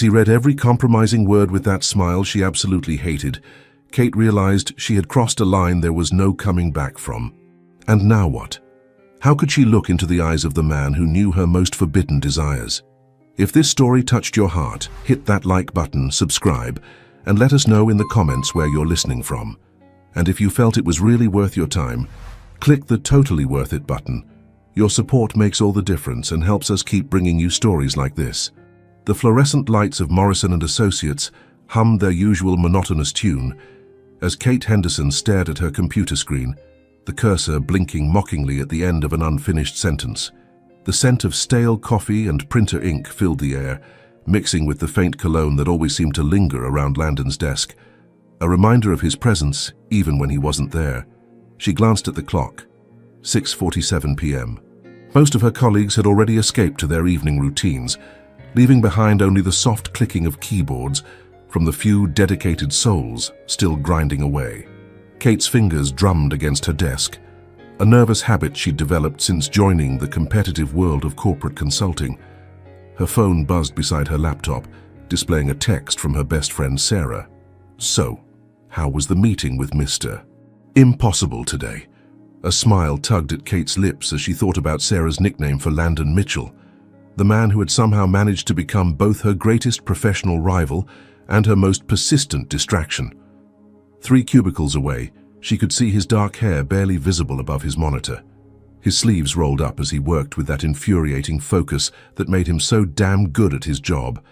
He read every compromising word with that smile she absolutely hated. Kate realized she had crossed a line there was no coming back from. And now what? How could she look into the eyes of the man who knew her most forbidden desires? If this story touched your heart, hit that like button, subscribe, and let us know in the comments where you're listening from. And if you felt it was really worth your time, click the totally worth it button. Your support makes all the difference and helps us keep bringing you stories like this. The fluorescent lights of Morrison and Associates hummed their usual monotonous tune as Kate Henderson stared at her computer screen, the cursor blinking mockingly at the end of an unfinished sentence. The scent of stale coffee and printer ink filled the air, mixing with the faint cologne that always seemed to linger around Landon's desk, a reminder of his presence even when he wasn't there. She glanced at the clock. 6:47 p.m. Most of her colleagues had already escaped to their evening routines, leaving behind only the soft clicking of keyboards from the few dedicated souls still grinding away. Kate's fingers drummed against her desk, a nervous habit she'd developed since joining the competitive world of corporate consulting. Her phone buzzed beside her laptop, displaying a text from her best friend Sarah. So, how was the meeting with Mr. Impossible today? A smile tugged at Kate's lips as she thought about Sarah's nickname for Landon Mitchell, the man who had somehow managed to become both her greatest professional rival and her most persistent distraction. 3 cubicles away, she could see his dark hair barely visible above his monitor. His sleeves rolled up as he worked with that infuriating focus that made him so damn good at his job.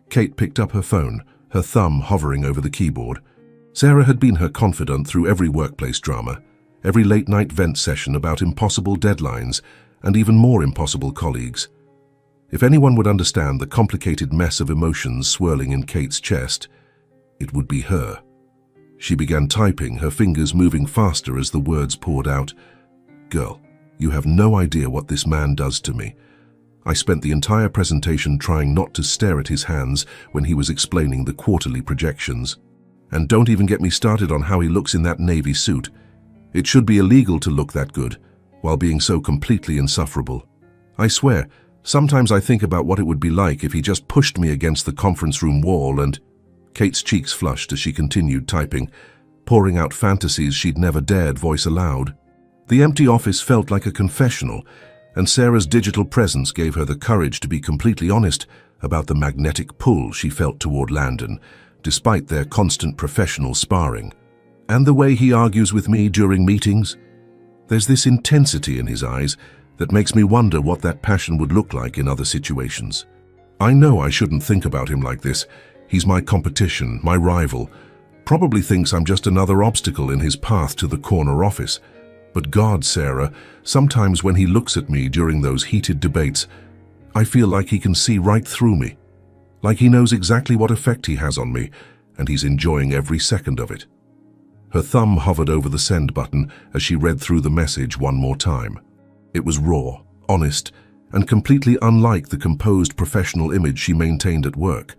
Kate picked up her phone, her thumb hovering over the keyboard. Sarah had been her confidant through every workplace drama, every late-night vent session about impossible deadlines and even more impossible colleagues. If anyone would understand the complicated mess of emotions swirling in Kate's chest, it would be her. She began typing, her fingers moving faster as the words poured out. "Girl, you have no idea what this man does to me. I spent the entire presentation trying not to stare at his hands when he was explaining the quarterly projections. And don't even get me started on how he looks in that navy suit. It should be illegal to look that good, while being so completely insufferable. I swear, sometimes I think about what it would be like if he just pushed me against the conference room wall and—" Kate's cheeks flushed as she continued typing, pouring out fantasies she'd never dared voice aloud. The empty office felt like a confessional, and Sarah's digital presence gave her the courage to be completely honest about the magnetic pull she felt toward Landon, despite their constant professional sparring. "And the way he argues with me during meetings? There's this intensity in his eyes that makes me wonder what that passion would look like in other situations. I know I shouldn't think about him like this. He's my competition, my rival. Probably thinks I'm just another obstacle in his path to the corner office. But God, Sarah, sometimes when he looks at me during those heated debates, I feel like he can see right through me. Like he knows exactly what effect he has on me, and he's enjoying every second of it." Her thumb hovered over the send button as she read through the message one more time. It was raw, honest, and completely unlike the composed professional image she maintained at work.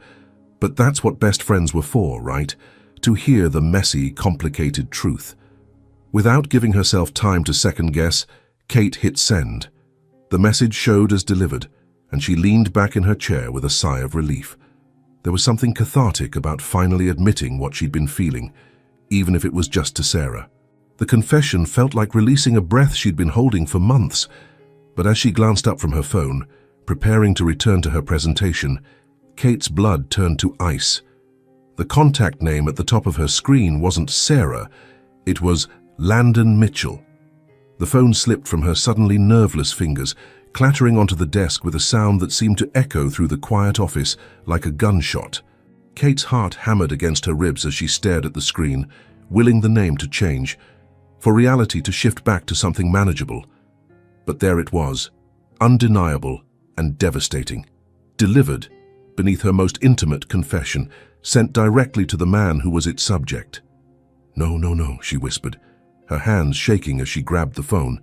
But that's what best friends were for, right? To hear the messy, complicated truth. Without giving herself time to second guess, Kate hit send. The message showed as delivered, and she leaned back in her chair with a sigh of relief. There was something cathartic about finally admitting what she'd been feeling, even if it was just to Sarah. The confession felt like releasing a breath she'd been holding for months, but as she glanced up from her phone, preparing to return to her presentation, Kate's blood turned to ice. The contact name at the top of her screen wasn't Sarah, it was Landon Mitchell. The phone slipped from her suddenly nerveless fingers, clattering onto the desk with a sound that seemed to echo through the quiet office like a gunshot. Kate's heart hammered against her ribs as she stared at the screen, willing the name to change, for reality to shift back to something manageable. But there it was, undeniable and devastating, delivered beneath her most intimate confession, sent directly to the man who was its subject. "No, no, no," she whispered, her hands shaking as she grabbed the phone.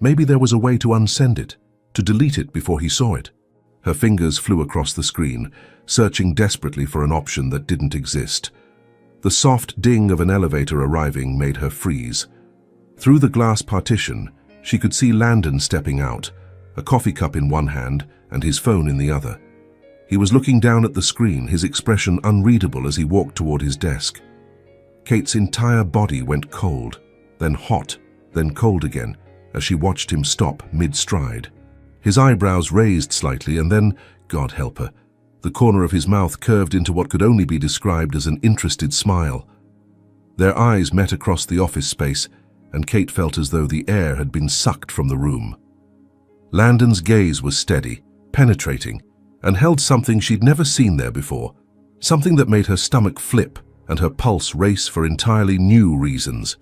Maybe there was a way to unsend it, to delete it before he saw it. Her fingers flew across the screen, searching desperately for an option that didn't exist. The soft ding of an elevator arriving made her freeze. Through the glass partition, she could see Landon stepping out, a coffee cup in one hand and his phone in the other. He was looking down at the screen, his expression unreadable as he walked toward his desk. Kate's entire body went cold, then hot, then cold again, as she watched him stop mid-stride. His eyebrows raised slightly, and then, God help her, the corner of his mouth curved into what could only be described as an interested smile. Their eyes met across the office space, and Kate felt as though the air had been sucked from the room. Landon's gaze was steady, penetrating, and held something she'd never seen there before, something that made her stomach flip and her pulse race for entirely new reasons.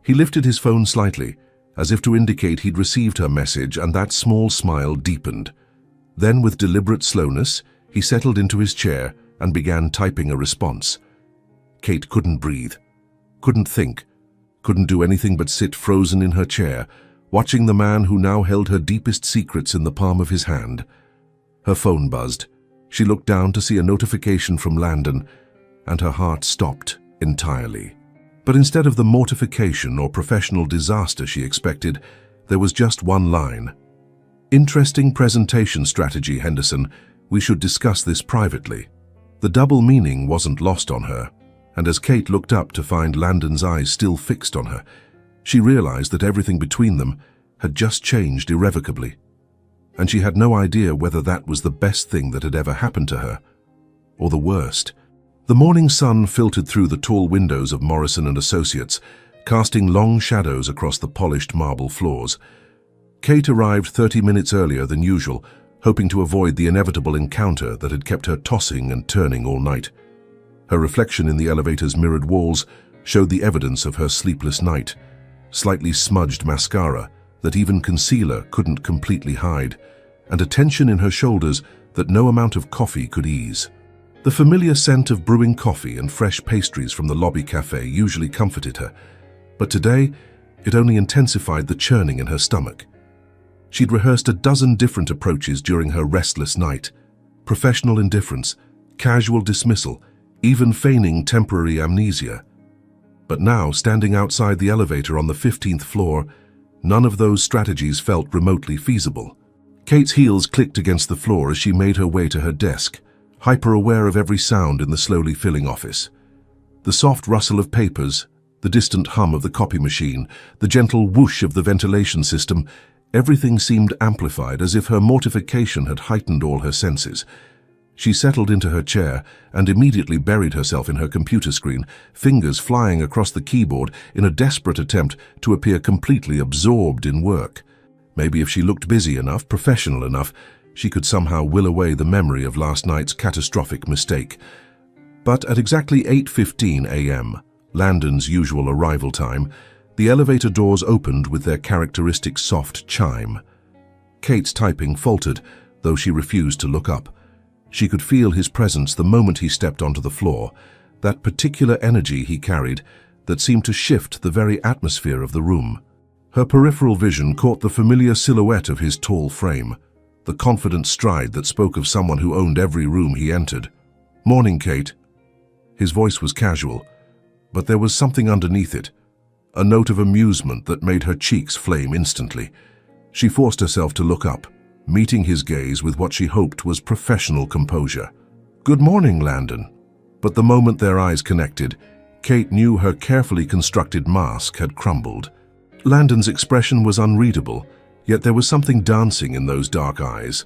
He lifted his phone slightly, as if to indicate he'd received her message, and that small smile deepened. Then, with deliberate slowness, he settled into his chair and began typing a response. Kate couldn't breathe, couldn't think, couldn't do anything but sit frozen in her chair, watching the man who now held her deepest secrets in the palm of his hand. Her phone buzzed. She looked down to see a notification from Landon, and her heart stopped entirely. But instead of the mortification or professional disaster she expected, there was just one line. "Interesting presentation strategy, Henderson. We should discuss this privately." The double meaning wasn't lost on her, and as Kate looked up to find Landon's eyes still fixed on her, she realized that everything between them had just changed irrevocably. And she had no idea whether that was the best thing that had ever happened to her, or the worst. The morning sun filtered through the tall windows of Morrison & Associates, casting long shadows across the polished marble floors. Kate arrived 30 minutes earlier than usual, hoping to avoid the inevitable encounter that had kept her tossing and turning all night. Her reflection in the elevator's mirrored walls showed the evidence of her sleepless night, slightly smudged mascara that even concealer couldn't completely hide, and a tension in her shoulders that no amount of coffee could ease. The familiar scent of brewing coffee and fresh pastries from the lobby cafe usually comforted her, but today it only intensified the churning in her stomach. She'd rehearsed a dozen different approaches during her restless night: professional indifference, casual dismissal, even feigning temporary amnesia. But now, standing outside the elevator on the 15th floor, none of those strategies felt remotely feasible. Kate's heels clicked against the floor as she made her way to her desk, hyper-aware of every sound in the slowly filling office. The soft rustle of papers, the distant hum of the copy machine, the gentle whoosh of the ventilation system, everything seemed amplified, as if her mortification had heightened all her senses. She settled into her chair and immediately buried herself in her computer screen, fingers flying across the keyboard in a desperate attempt to appear completely absorbed in work. Maybe if she looked busy enough, professional enough, she could somehow will away the memory of last night's catastrophic mistake. But at exactly 8:15 a.m., Landon's usual arrival time, the elevator doors opened with their characteristic soft chime. Kate's typing faltered, though she refused to look up. She could feel his presence the moment he stepped onto the floor, that particular energy he carried that seemed to shift the very atmosphere of the room. Her peripheral vision caught the familiar silhouette of his tall frame, the confident stride that spoke of someone who owned every room he entered. "Morning, Kate." His voice was casual, but there was something underneath it, a note of amusement that made her cheeks flame instantly. She forced herself to look up, meeting his gaze with what she hoped was professional composure. "Good morning, Landon." But the moment their eyes connected, Kate knew her carefully constructed mask had crumbled. Landon's expression was unreadable, yet there was something dancing in those dark eyes,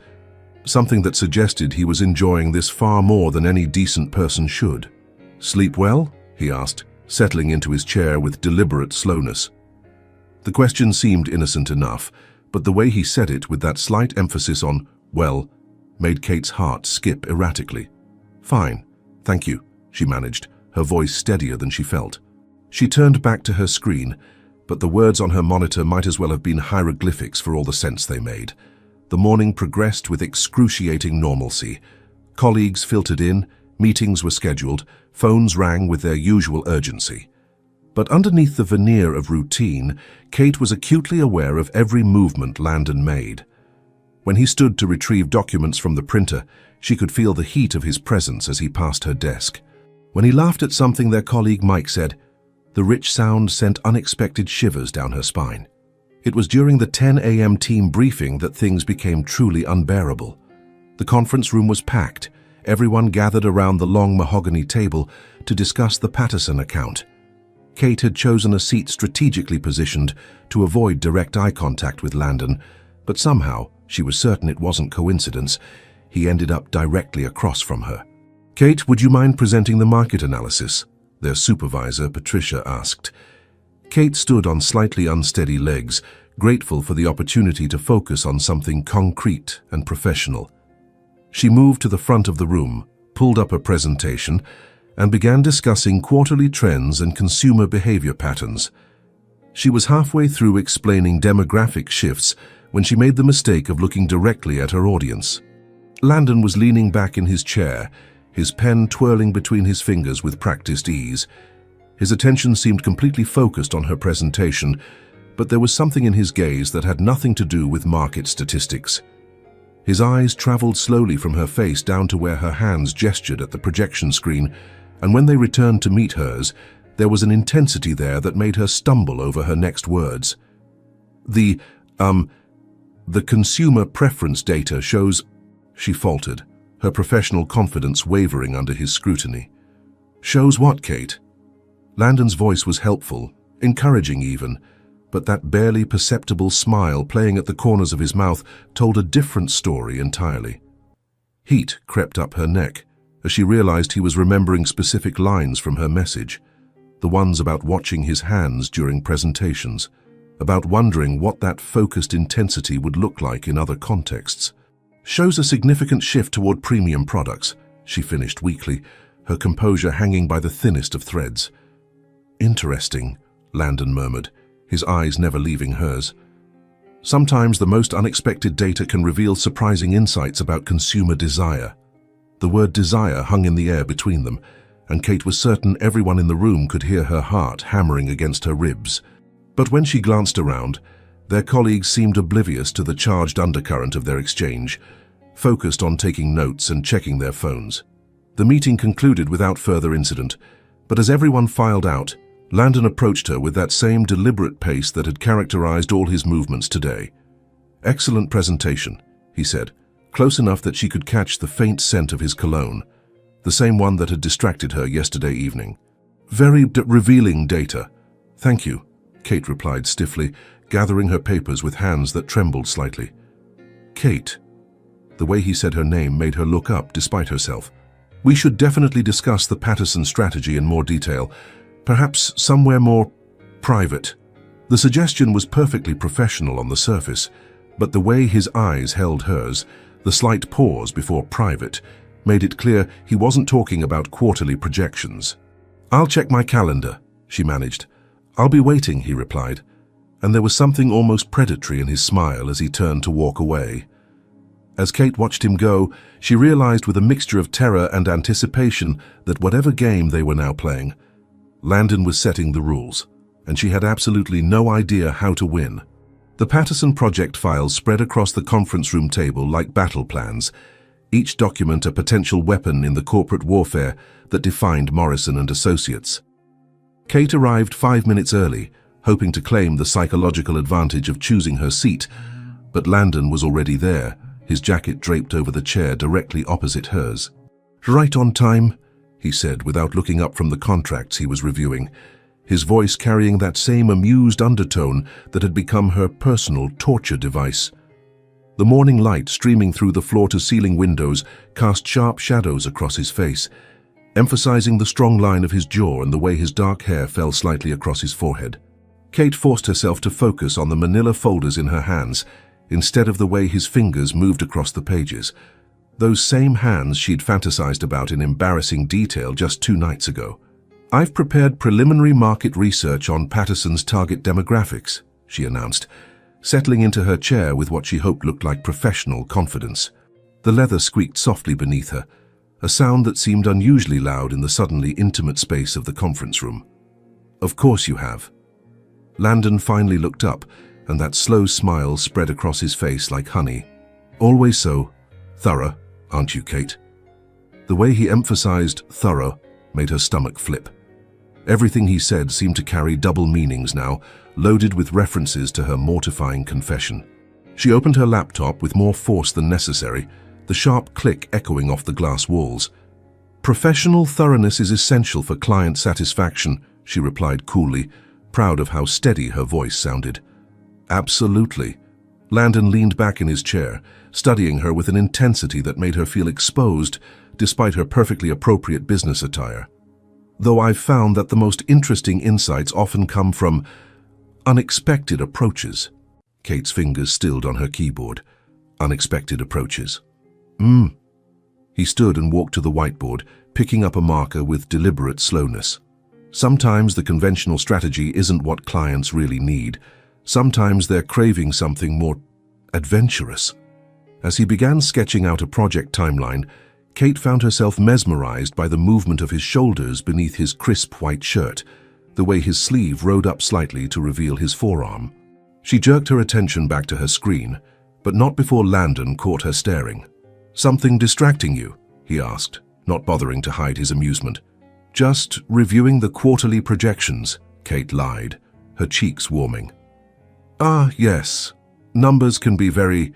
something that suggested he was enjoying this far more than any decent person should. "Sleep well?" he asked, settling into his chair with deliberate slowness. The question seemed innocent enough, but the way he said it, with that slight emphasis on "well," made Kate's heart skip erratically. "Fine, thank you," she managed, her voice steadier than she felt. She turned back to her screen, but the words on her monitor might as well have been hieroglyphics for all the sense they made. The morning progressed with excruciating normalcy. Colleagues filtered in, meetings were scheduled, phones rang with their usual urgency. But underneath the veneer of routine, Kate was acutely aware of every movement Landon made. When he stood to retrieve documents from the printer, she could feel the heat of his presence as he passed her desk. When he laughed at something their colleague Mike said, the rich sound sent unexpected shivers down her spine. It was during the 10 a.m. team briefing that things became truly unbearable. The conference room was packed, everyone gathered around the long mahogany table to discuss the Patterson account. Kate had chosen a seat strategically positioned to avoid direct eye contact with Landon, but somehow, she was certain it wasn't coincidence, he ended up directly across from her. "Kate, would you mind presenting the market analysis?" their supervisor, Patricia, asked. Kate stood on slightly unsteady legs, grateful for the opportunity to focus on something concrete and professional. She moved to the front of the room, pulled up a presentation, and began discussing quarterly trends and consumer behavior patterns. She was halfway through explaining demographic shifts when she made the mistake of looking directly at her audience. Landon was leaning back in his chair, his pen twirling between his fingers with practiced ease. His attention seemed completely focused on her presentation, but there was something in his gaze that had nothing to do with market statistics. His eyes traveled slowly from her face down to where her hands gestured at the projection screen, and when they returned to meet hers, there was an intensity there that made her stumble over her next words. The consumer preference data shows," she faltered, her professional confidence wavering under his scrutiny. "Shows what, Kate?" Landon's voice was helpful, encouraging even, but that barely perceptible smile playing at the corners of his mouth told a different story entirely. Heat crept up her neck as she realized he was remembering specific lines from her message, the ones about watching his hands during presentations, about wondering what that focused intensity would look like in other contexts. "Shows a significant shift toward premium products," she finished weakly, her composure hanging by the thinnest of threads. "Interesting," Landon murmured, his eyes never leaving hers. Sometimes the most unexpected data can reveal surprising insights about consumer desire. The word desire hung in the air between them, and Kate was certain everyone in the room could hear her heart hammering against her ribs. But when she glanced around, their colleagues seemed oblivious to the charged undercurrent of their exchange, focused on taking notes and checking their phones. The meeting concluded without further incident, but as everyone filed out, Landon approached her with that same deliberate pace that had characterized all his movements today. "Excellent presentation," he said, close enough that she could catch the faint scent of his cologne, the same one that had distracted her yesterday evening. "Very revealing data." "Thank you," Kate replied stiffly, gathering her papers with hands that trembled slightly. "Kate." The way he said her name made her look up despite herself. "We should definitely discuss the Patterson strategy in more detail, perhaps somewhere more private." The suggestion was perfectly professional on the surface, but the way his eyes held hers, the slight pause before private, made it clear he wasn't talking about quarterly projections. "I'll check my calendar," she managed. "I'll be waiting," he replied, and there was something almost predatory in his smile as he turned to walk away. As Kate watched him go, she realized with a mixture of terror and anticipation that whatever game they were now playing, Landon was setting the rules, and she had absolutely no idea how to win. The Patterson project files spread across the conference room table like battle plans, each document a potential weapon in the corporate warfare that defined Morrison and Associates. Kate arrived 5 minutes early, hoping to claim the psychological advantage of choosing her seat, but Landon was already there, his jacket draped over the chair directly opposite hers. "Right on time," he said without looking up from the contracts he was reviewing, his voice carrying that same amused undertone that had become her personal torture device. The morning light streaming through the floor-to-ceiling windows cast sharp shadows across his face, emphasizing the strong line of his jaw and the way his dark hair fell slightly across his forehead. Kate forced herself to focus on the manila folders in her hands, instead of the way his fingers moved across the pages, those same hands she'd fantasized about in embarrassing detail just 2 nights ago. "I've prepared preliminary market research on Patterson's target demographics," she announced, settling into her chair with what she hoped looked like professional confidence. The leather squeaked softly beneath her, a sound that seemed unusually loud in the suddenly intimate space of the conference room. "Of course you have." Landon finally looked up, and that slow smile spread across his face like honey. "Always so. Thorough, aren't you, Kate?" The way he emphasized thorough made her stomach flip. Everything he said seemed to carry double meanings now, loaded with references to her mortifying confession. She opened her laptop with more force than necessary, the sharp click echoing off the glass walls. "Professional thoroughness is essential for client satisfaction," she replied coolly, proud of how steady her voice sounded. "Absolutely." Landon leaned back in his chair, studying her with an intensity that made her feel exposed despite her perfectly appropriate business attire. "Though I've found that the most interesting insights often come from unexpected approaches." Kate's fingers stilled on her keyboard. Unexpected approaches. He stood and walked to the whiteboard, picking up a marker with deliberate slowness. Sometimes the conventional strategy isn't what clients really need. Sometimes they're craving something more adventurous. As he began sketching out a project timeline, Kate found herself mesmerized by the movement of his shoulders beneath his crisp white shirt, the way his sleeve rode up slightly to reveal his forearm. She jerked her attention back to her screen, but not before Landon caught her staring. "Something distracting you?" he asked, not bothering to hide his amusement. "Just reviewing the quarterly projections," Kate lied, her cheeks warming. "Ah, yes. Numbers can be very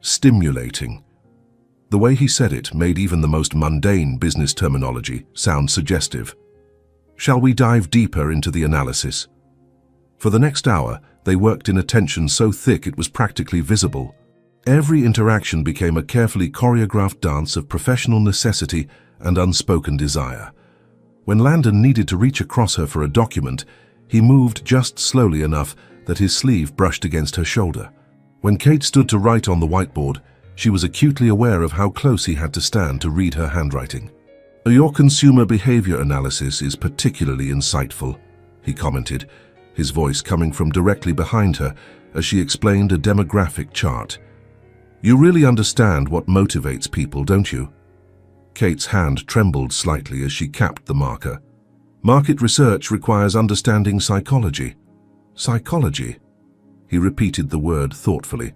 stimulating." The way he said it made even the most mundane business terminology sound suggestive. "Shall we dive deeper into the analysis?" For the next hour, they worked in a tension so thick it was practically visible. Every interaction became a carefully choreographed dance of professional necessity and unspoken desire. When Landon needed to reach across her for a document, he moved just slowly enough that his sleeve brushed against her shoulder. When Kate stood to write on the whiteboard, she was acutely aware of how close he had to stand to read her handwriting. "Your consumer behavior analysis is particularly insightful," he commented, his voice coming from directly behind her as she explained a demographic chart. "You really understand what motivates people, don't you?" Kate's hand trembled slightly as she capped the marker. "Market research requires understanding psychology." "Psychology?" He repeated the word thoughtfully.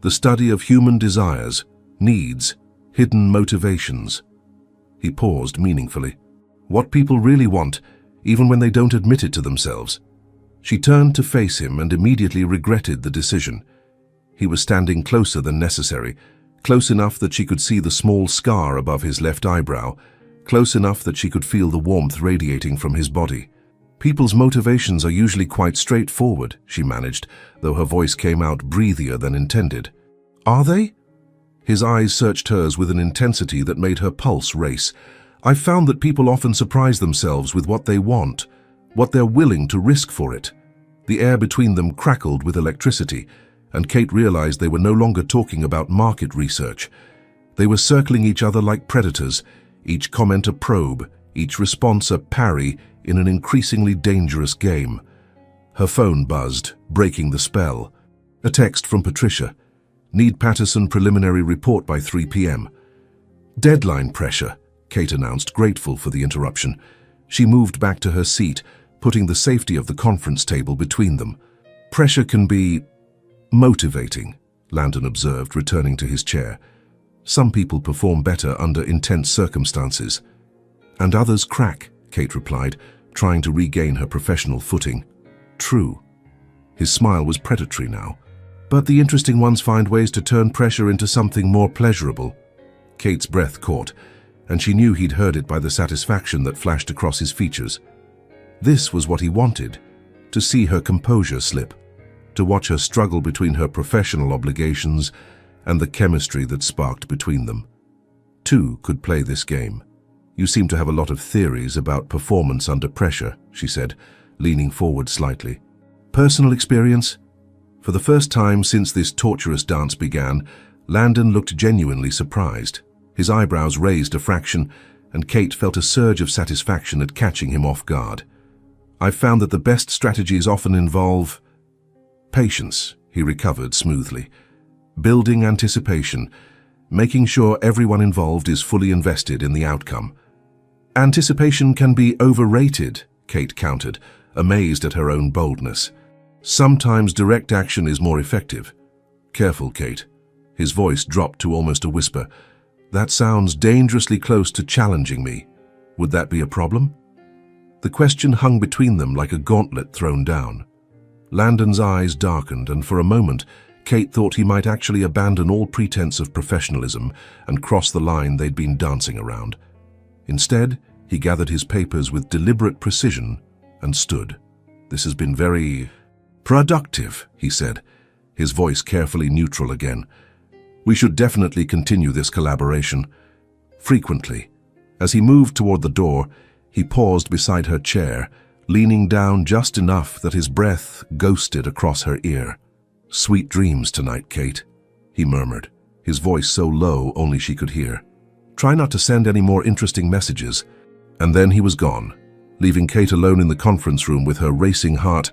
"The study of human desires, needs, hidden motivations." He paused meaningfully. "What people really want, even when they don't admit it to themselves." She turned to face him and immediately regretted the decision. He was standing closer than necessary, close enough that she could see the small scar above his left eyebrow, close enough that she could feel the warmth radiating from his body. "People's motivations are usually quite straightforward," she managed, though her voice came out breathier than intended. "Are they?" His eyes searched hers with an intensity that made her pulse race. "I've found that people often surprise themselves with what they want, what they're willing to risk for it." The air between them crackled with electricity, and Kate realized they were no longer talking about market research. They were circling each other like predators, each comment a probe, each response a parry in an increasingly dangerous game. Her phone buzzed, breaking the spell. A text from Patricia. "Need Patterson preliminary report by 3 p.m. "Deadline pressure," Kate announced, grateful for the interruption. She moved back to her seat, putting the safety of the conference table between them. "Pressure can be motivating," Landon observed, returning to his chair. "Some people perform better under intense circumstances." "And others crack," Kate replied, trying to regain her professional footing. "True." His smile was predatory now. "But the interesting ones find ways to turn pressure into something more pleasurable." Kate's breath caught, and she knew he'd heard it by the satisfaction that flashed across his features. This was what he wanted, to see her composure slip, to watch her struggle between her professional obligations and the chemistry that sparked between them. "Two could play this game. You seem to have a lot of theories about performance under pressure," she said, leaning forward slightly. "Personal experience?" For the first time since this torturous dance began, Landon looked genuinely surprised. His eyebrows raised a fraction, and Kate felt a surge of satisfaction at catching him off guard. "I've found that the best strategies often involve patience," he recovered smoothly. "Building anticipation, making sure everyone involved is fully invested in the outcome." "Anticipation can be overrated," Kate countered, amazed at her own boldness. "Sometimes direct action is more effective." "Careful, Kate." His voice dropped to almost a whisper. "That sounds dangerously close to challenging me. Would that be a problem?" The question hung between them like a gauntlet thrown down. Landon's eyes darkened, and for a moment, Kate thought he might actually abandon all pretense of professionalism and cross the line they'd been dancing around. Instead, he gathered his papers with deliberate precision and stood. "This has been very productive," he said, his voice carefully neutral again. "We should definitely continue this collaboration. Frequently." As he moved toward the door, he paused beside her chair, leaning down just enough that his breath ghosted across her ear. "Sweet dreams tonight, Kate," he murmured, his voice so low only she could hear. "Try not to send any more interesting messages." And then he was gone, leaving Kate alone in the conference room with her racing heart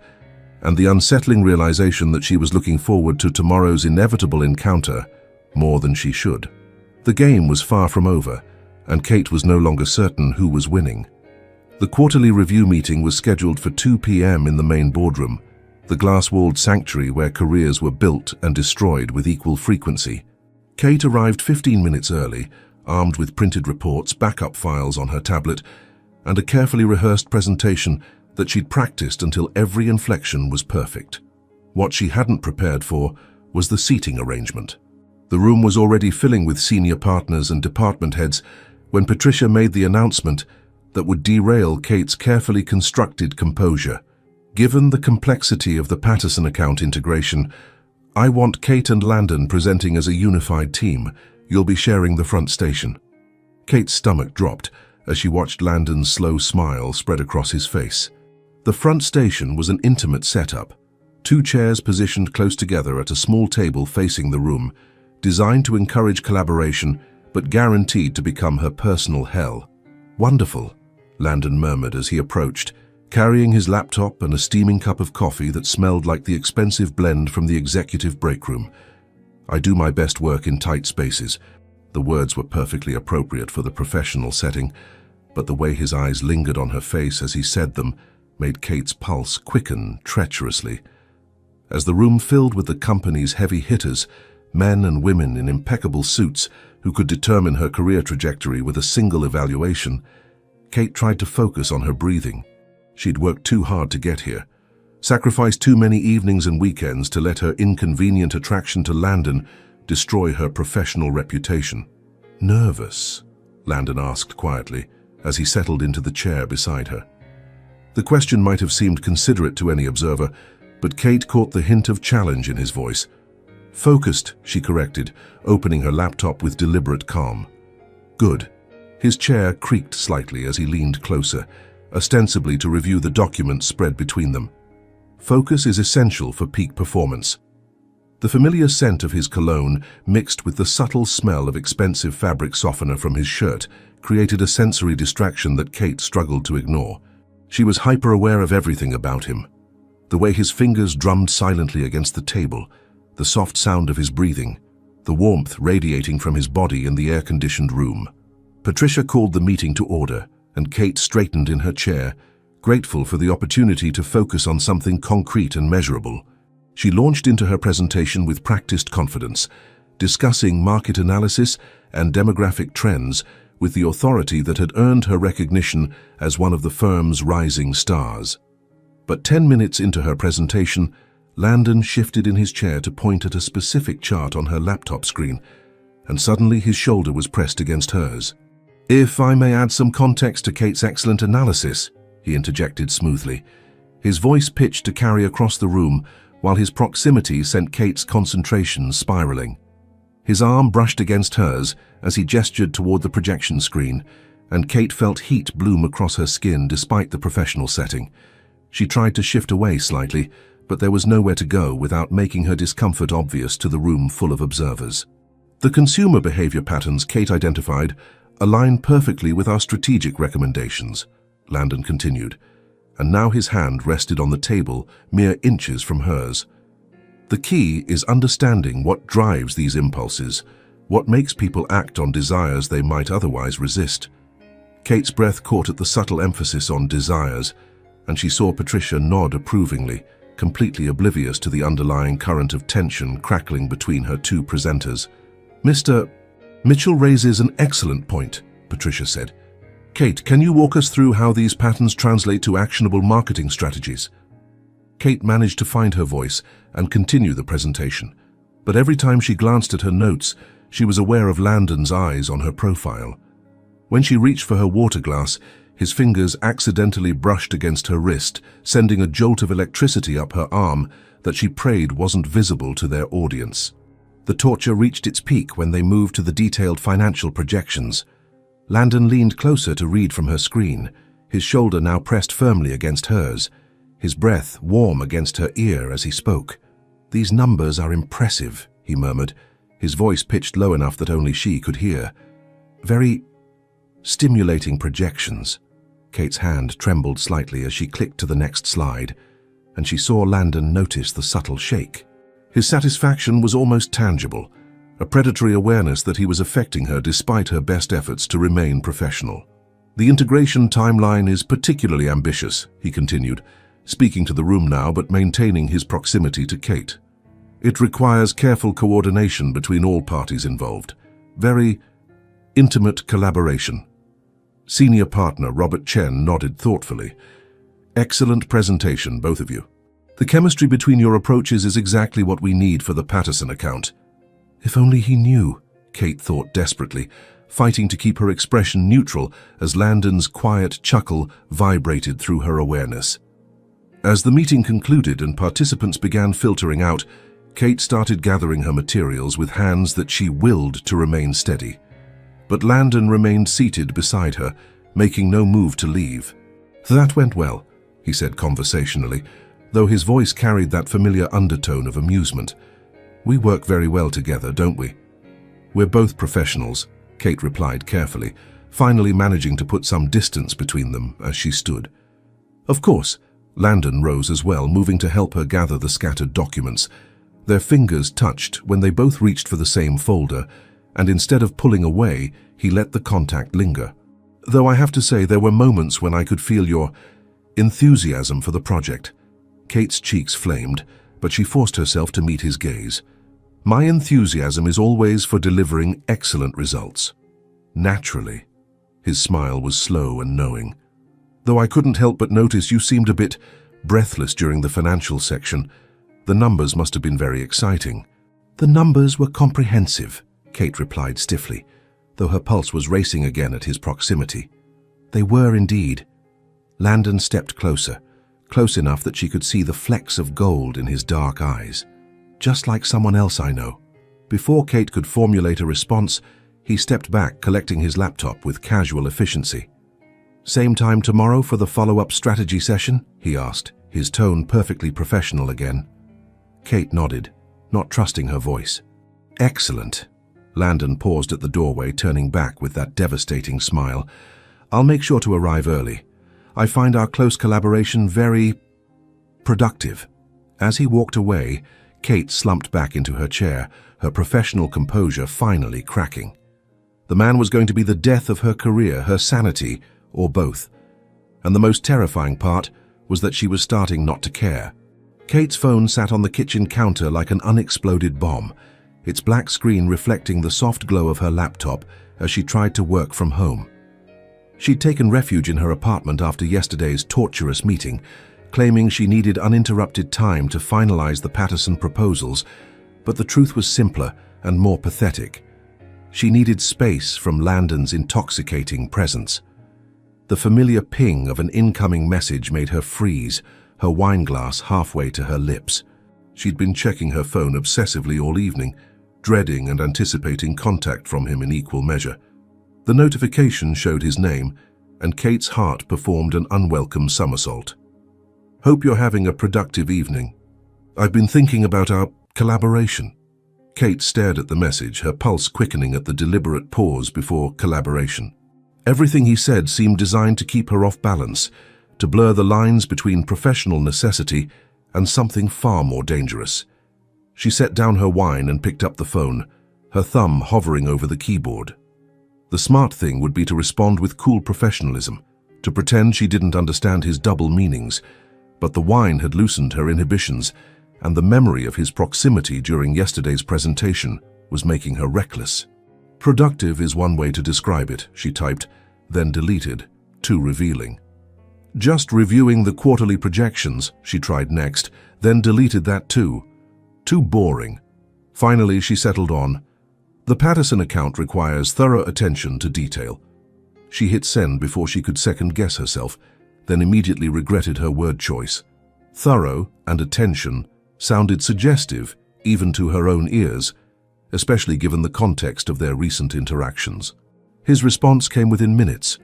and the unsettling realization that she was looking forward to tomorrow's inevitable encounter more than she should. The game was far from over, and Kate was no longer certain who was winning. The quarterly review meeting was scheduled for 2 p.m. in the main boardroom, the glass-walled sanctuary where careers were built and destroyed with equal frequency. Kate arrived 15 minutes early, armed with printed reports, backup files on her tablet, and a carefully rehearsed presentation that she'd practiced until every inflection was perfect. What she hadn't prepared for was the seating arrangement. The room was already filling with senior partners and department heads when Patricia made the announcement that would derail Kate's carefully constructed composure. "Given the complexity of the Patterson account integration, I want Kate and Landon presenting as a unified team. You'll be sharing the front station." Kate's stomach dropped as she watched Landon's slow smile spread across his face. The front station was an intimate setup, 2 chairs positioned close together at a small table facing the room, designed to encourage collaboration but guaranteed to become her personal hell. "Wonderful," Landon murmured as he approached, carrying his laptop and a steaming cup of coffee that smelled like the expensive blend from the executive break room. "I do my best work in tight spaces." The words were perfectly appropriate for the professional setting, but the way his eyes lingered on her face as he said them made Kate's pulse quicken treacherously. As the room filled with the company's heavy hitters, men and women in impeccable suits who could determine her career trajectory with a single evaluation, Kate tried to focus on her breathing. She'd worked too hard to get here, sacrificed too many evenings and weekends to let her inconvenient attraction to Landon destroy her professional reputation. "Nervous?" Landon asked quietly as he settled into the chair beside her. The question might have seemed considerate to any observer, but Kate caught the hint of challenge in his voice. "Focused," she corrected, opening her laptop with deliberate calm. "Good." His chair creaked slightly as he leaned closer, ostensibly to review the documents spread between them. Focus is essential for peak performance. The familiar scent of his cologne, mixed with the subtle smell of expensive fabric softener from his shirt, created a sensory distraction that Kate struggled to ignore. She was hyper-aware of everything about him. The way his fingers drummed silently against the table, the soft sound of his breathing, the warmth radiating from his body in the air-conditioned room. Patricia called the meeting to order, and Kate straightened in her chair, grateful for the opportunity to focus on something concrete and measurable. She launched into her presentation with practiced confidence, discussing market analysis and demographic trends with the authority that had earned her recognition as one of the firm's rising stars. But 10 minutes into her presentation, Landon shifted in his chair to point at a specific chart on her laptop screen, and suddenly his shoulder was pressed against hers. "If I may add some context to Kate's excellent analysis," he interjected smoothly, his voice pitched to carry across the room while his proximity sent Kate's concentration spiraling. His arm brushed against hers as he gestured toward the projection screen, and Kate felt heat bloom across her skin despite the professional setting. She tried to shift away slightly, but there was nowhere to go without making her discomfort obvious to the room full of observers. "The consumer behavior patterns Kate identified align perfectly with our strategic recommendations," Landon continued, and now his hand rested on the table mere inches from hers. "The key is understanding what drives these impulses, what makes people act on desires they might otherwise resist." Kate's breath caught at the subtle emphasis on desires, and she saw Patricia nod approvingly, completely oblivious to the underlying current of tension crackling between her 2 presenters. "Mr. Mitchell raises an excellent point," Patricia said. "Kate, can you walk us through how these patterns translate to actionable marketing strategies?" Kate managed to find her voice and continue the presentation. But every time she glanced at her notes, she was aware of Landon's eyes on her profile. When she reached for her water glass, his fingers accidentally brushed against her wrist, sending a jolt of electricity up her arm that she prayed wasn't visible to their audience. The torture reached its peak when they moved to the detailed financial projections. Landon leaned closer to read from her screen, his shoulder now pressed firmly against hers, his breath warm against her ear as he spoke. "These numbers are impressive," he murmured, his voice pitched low enough that only she could hear. "Very stimulating projections." Kate's hand trembled slightly as she clicked to the next slide, and she saw Landon notice the subtle shake. His satisfaction was almost tangible, a predatory awareness that he was affecting her despite her best efforts to remain professional. "The integration timeline is particularly ambitious," he continued, speaking to the room now but maintaining his proximity to Kate. "It requires careful coordination between all parties involved. Very intimate collaboration." Senior partner Robert Chen nodded thoughtfully. "Excellent presentation, both of you. The chemistry between your approaches is exactly what we need for the Patterson account." If only he knew, Kate thought desperately, fighting to keep her expression neutral as Landon's quiet chuckle vibrated through her awareness. As the meeting concluded and participants began filtering out, Kate started gathering her materials with hands that she willed to remain steady. But Landon remained seated beside her, making no move to leave. "That went well," he said conversationally, though his voice carried that familiar undertone of amusement. "We work very well together, don't we?" "We're both professionals," Kate replied carefully, finally managing to put some distance between them as she stood. "Of course." Landon rose as well, moving to help her gather the scattered documents. Their fingers touched when they both reached for the same folder, and instead of pulling away, he let the contact linger. "Though I have to say there were moments when I could feel your enthusiasm for the project." Kate's cheeks flamed, but she forced herself to meet his gaze. "My enthusiasm is always for delivering excellent results." "Naturally." His smile was slow and knowing. "Though I couldn't help but notice you seemed a bit breathless during the financial section. The numbers must have been very exciting." "The numbers were comprehensive," Kate replied stiffly, though her pulse was racing again at his proximity. "They were indeed." Landon stepped closer, close enough that she could see the flecks of gold in his dark eyes. "Just like someone else I know." Before Kate could formulate a response, he stepped back, collecting his laptop with casual efficiency. "Same time tomorrow for the follow-up strategy session?" he asked, his tone perfectly professional again. Kate nodded, not trusting her voice. "Excellent." Landon paused at the doorway, turning back with that devastating smile. "I'll make sure to arrive early. I find our close collaboration very productive." As he walked away, Kate slumped back into her chair, her professional composure finally cracking. The man was going to be the death of her career, her sanity, or both. And the most terrifying part was that she was starting not to care. Kate's phone sat on the kitchen counter like an unexploded bomb, its black screen reflecting the soft glow of her laptop as she tried to work from home. She'd taken refuge in her apartment after yesterday's torturous meeting, claiming she needed uninterrupted time to finalize the Patterson proposals, but the truth was simpler and more pathetic. She needed space from Landon's intoxicating presence. The familiar ping of an incoming message made her freeze, her wine glass halfway to her lips. She'd been checking her phone obsessively all evening, dreading and anticipating contact from him in equal measure. The notification showed his name, and Kate's heart performed an unwelcome somersault. "Hope you're having a productive evening. I've been thinking about our collaboration." Kate stared at the message, her pulse quickening at the deliberate pause before collaboration. Everything he said seemed designed to keep her off balance, to blur the lines between professional necessity and something far more dangerous. She set down her wine and picked up the phone, her thumb hovering over the keyboard. The smart thing would be to respond with cool professionalism, to pretend she didn't understand his double meanings, but the wine had loosened her inhibitions, and the memory of his proximity during yesterday's presentation was making her reckless. "Productive is one way to describe it," she typed, then deleted, too revealing. "Just reviewing the quarterly projections," she tried next, then deleted that too. Too boring. Finally, she settled on, "The Patterson account requires thorough attention to detail." She hit send before she could second-guess herself, then immediately regretted her word choice. Thorough and attention sounded suggestive even to her own ears, especially given the context of their recent interactions. His response came within minutes.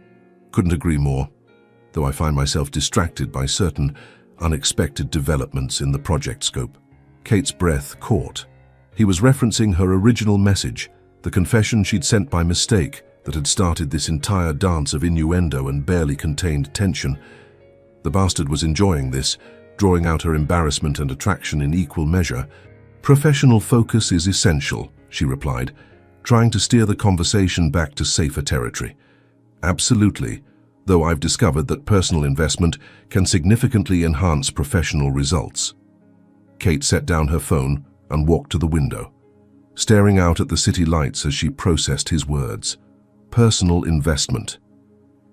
"Couldn't agree more, though I find myself distracted by certain unexpected developments in the project scope." Kate's breath caught. He was referencing her original message, the confession she'd sent by mistake that had started this entire dance of innuendo and barely contained tension. The bastard was enjoying this, drawing out her embarrassment and attraction in equal measure. "Professional focus is essential," she replied, trying to steer the conversation back to safer territory. "Absolutely, though I've discovered that personal investment can significantly enhance professional results." Kate set down her phone and walked to the window, staring out at the city lights as she processed his words. Personal investment.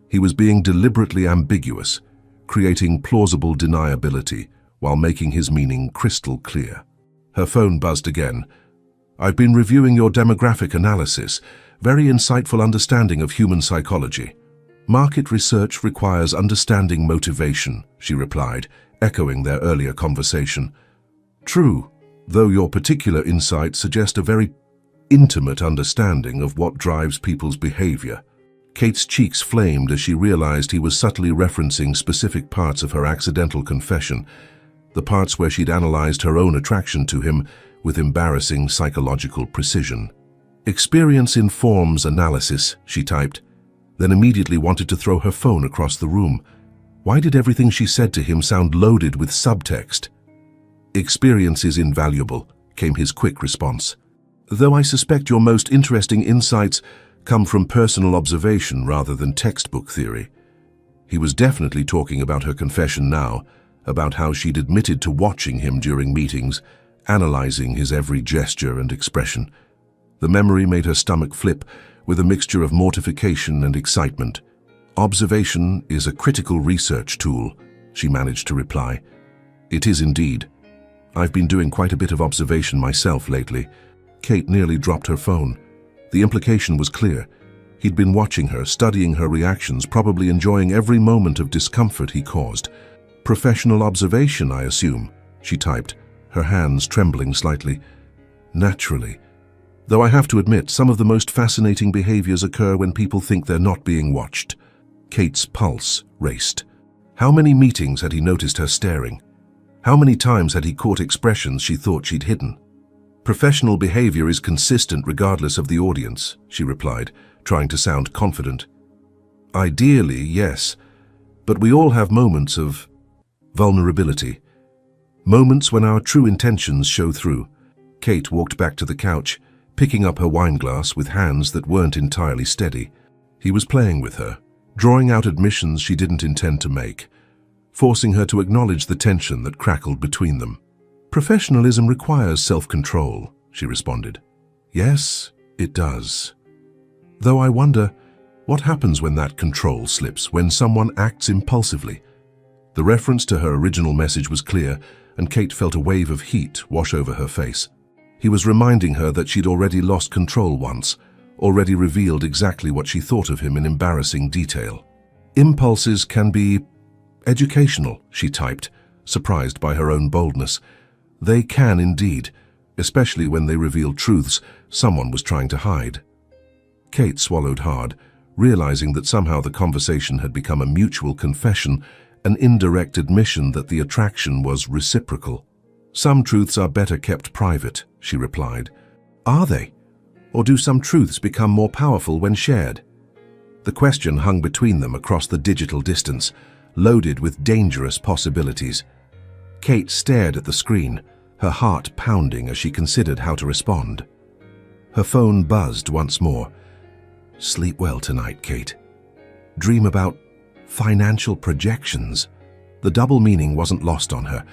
He was being deliberately ambiguous, creating plausible deniability while making his meaning crystal clear. Her phone buzzed again. "I've been reviewing your demographic analysis. Very insightful understanding of human psychology. Market research requires understanding motivation," she replied, echoing their earlier conversation. "True, though your particular insights suggest a very intimate understanding of what drives people's behavior." Kate's cheeks flamed as she realized he was subtly referencing specific parts of her accidental confession, the parts where she'd analyzed her own attraction to him with embarrassing psychological precision. "Experience informs analysis," she typed, then immediately wanted to throw her phone across the room. Why did everything she said to him sound loaded with subtext? "Experience is invaluable," came his quick response. "Though I suspect your most interesting insights come from personal observation rather than textbook theory." He was definitely talking about her confession now, about how she'd admitted to watching him during meetings, analyzing his every gesture and expression. The memory made her stomach flip with a mixture of mortification and excitement. "Observation is a critical research tool," she managed to reply. "It is indeed. I've been doing quite a bit of observation myself lately." Kate nearly dropped her phone. The implication was clear. He'd been watching her, studying her reactions, probably enjoying every moment of discomfort he caused. "Professional observation, I assume," she typed, her hands trembling slightly. "Naturally. Though I have to admit, some of the most fascinating behaviors occur when people think they're not being watched." Kate's pulse raced. How many meetings had he noticed her staring? How many times had he caught expressions she thought she'd hidden? "Professional behavior is consistent regardless of the audience," she replied, trying to sound confident. "Ideally, yes, but we all have moments of vulnerability. Moments when our true intentions show through." Kate walked back to the couch, picking up her wineglass with hands that weren't entirely steady. He was playing with her, drawing out admissions she didn't intend to make, forcing her to acknowledge the tension that crackled between them. "Professionalism requires self-control," she responded. "Yes, it does. Though I wonder, what happens when that control slips, when someone acts impulsively?" The reference to her original message was clear, and Kate felt a wave of heat wash over her face. He was reminding her that she'd already lost control once, already revealed exactly what she thought of him in embarrassing detail. "Impulses can be educational," she typed, surprised by her own boldness. "They can indeed, especially when they reveal truths someone was trying to hide." Kate swallowed hard, realizing that somehow the conversation had become a mutual confession, an indirect admission that the attraction was reciprocal. "Some truths are better kept private," she replied. "Are they? Or do some truths become more powerful when shared?" The question hung between them across the digital distance, loaded with dangerous possibilities. Kate stared at the screen, her heart pounding as she considered how to respond. Her phone buzzed once more. "Sleep well tonight, Kate. Dream about financial projections." The double meaning wasn't lost on her,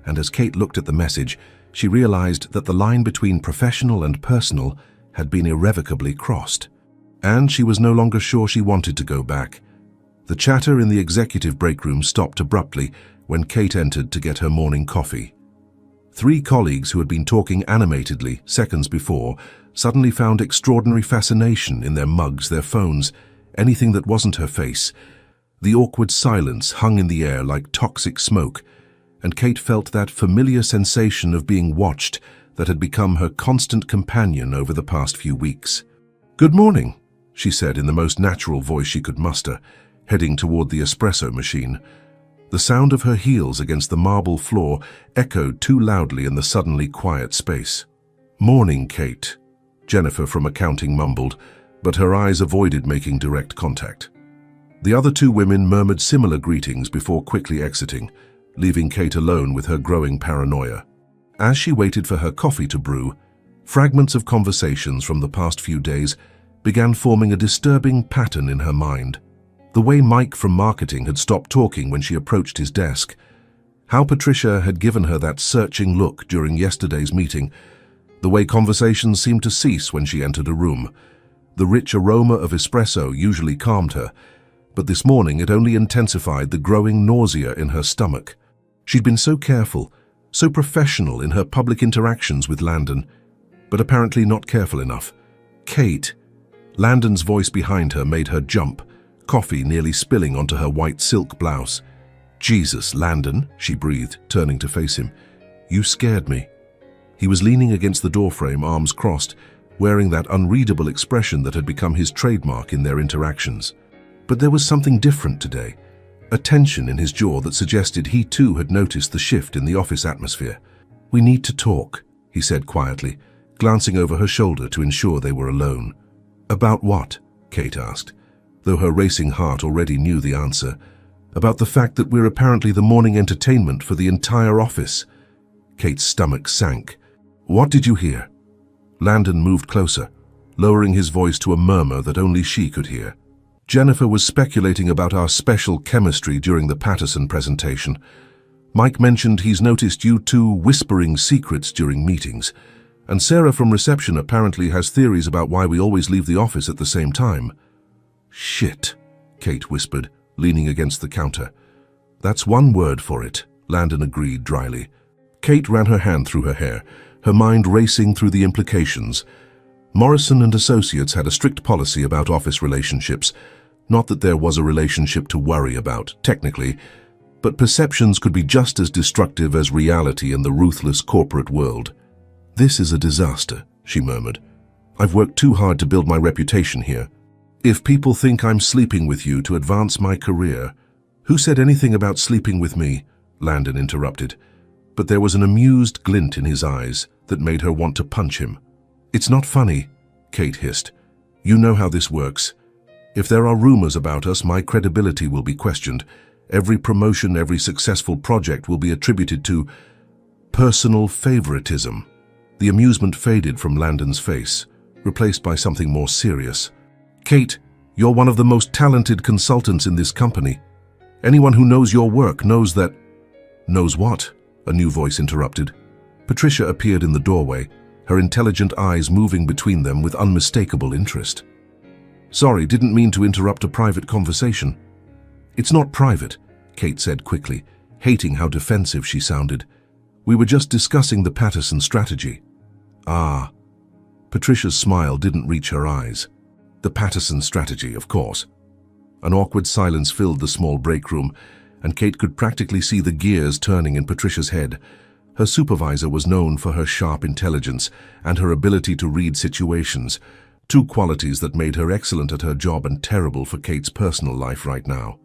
and as Kate looked at the message, she realized that the line between professional and personal had been irrevocably crossed. And she was no longer sure she wanted to go back. The chatter in the executive break room stopped abruptly when Kate entered to get her morning coffee. Three colleagues who had been talking animatedly seconds before suddenly found extraordinary fascination in their mugs, their phones, anything that wasn't her face. The awkward silence hung in the air like toxic smoke, and Kate felt that familiar sensation of being watched that had become her constant companion over the past few weeks. "Good morning," she said in the most natural voice she could muster, heading toward the espresso machine. The sound of her heels against the marble floor echoed too loudly in the suddenly quiet space. "Morning, Kate," Jennifer from accounting mumbled, but her eyes avoided making direct contact. The other two women murmured similar greetings before quickly exiting, leaving Kate alone with her growing paranoia. As she waited for her coffee to brew, fragments of conversations from the past few days began forming a disturbing pattern in her mind. The way Mike from marketing had stopped talking when she approached his desk, how Patricia had given her that searching look during yesterday's meeting, the way conversations seemed to cease when she entered a room. The rich aroma of espresso usually calmed her, but this morning it only intensified the growing nausea in her stomach. She'd been so careful, so professional in her public interactions with Landon, but apparently not careful enough. "Kate." Landon's voice behind her made her jump, coffee nearly spilling onto her white silk blouse. "Jesus, Landon," she breathed, turning to face him. "You scared me." He was leaning against the doorframe, arms crossed, wearing that unreadable expression that had become his trademark in their interactions. But there was something different today, a tension in his jaw that suggested he too had noticed the shift in the office atmosphere. "We need to talk," he said quietly, glancing over her shoulder to ensure they were alone. "About what?" Kate asked, though her racing heart already knew the answer. "About the fact that we're apparently the morning entertainment for the entire office." Kate's stomach sank. "What did you hear?" Landon moved closer, lowering his voice to a murmur that only she could hear. "Jennifer was speculating about our special chemistry during the Patterson presentation. Mike mentioned he's noticed you two whispering secrets during meetings, and Sarah from reception apparently has theories about why we always leave the office at the same time." "Shit," Kate whispered, leaning against the counter. "That's one word for it," Landon agreed dryly. Kate ran her hand through her hair, her mind racing through the implications. Morrison and Associates had a strict policy about office relationships. Not that there was a relationship to worry about, technically, but perceptions could be just as destructive as reality in the ruthless corporate world. "This is a disaster," she murmured. "I've worked too hard to build my reputation here. If people think I'm sleeping with you to advance my career—" "Who said anything about sleeping with me?" Landon interrupted. But there was an amused glint in his eyes that made her want to punch him. "It's not funny," Kate hissed. "You know how this works. If there are rumors about us, my credibility will be questioned. Every promotion, every successful project will be attributed to personal favoritism." The amusement faded from Landon's face, replaced by something more serious. "Kate, you're one of the most talented consultants in this company. Anyone who knows your work knows that—" "Knows what?" a new voice interrupted. Patricia appeared in the doorway, her intelligent eyes moving between them with unmistakable interest. "Sorry, didn't mean to interrupt a private conversation." "It's not private," Kate said quickly, hating how defensive she sounded. "We were just discussing the Patterson strategy." "Ah." Patricia's smile didn't reach her eyes. "The Patterson strategy, of course." An awkward silence filled the small break room, and Kate could practically see the gears turning in Patricia's head. Her supervisor was known for her sharp intelligence and her ability to read situations, two qualities that made her excellent at her job and terrible for Kate's personal life right now.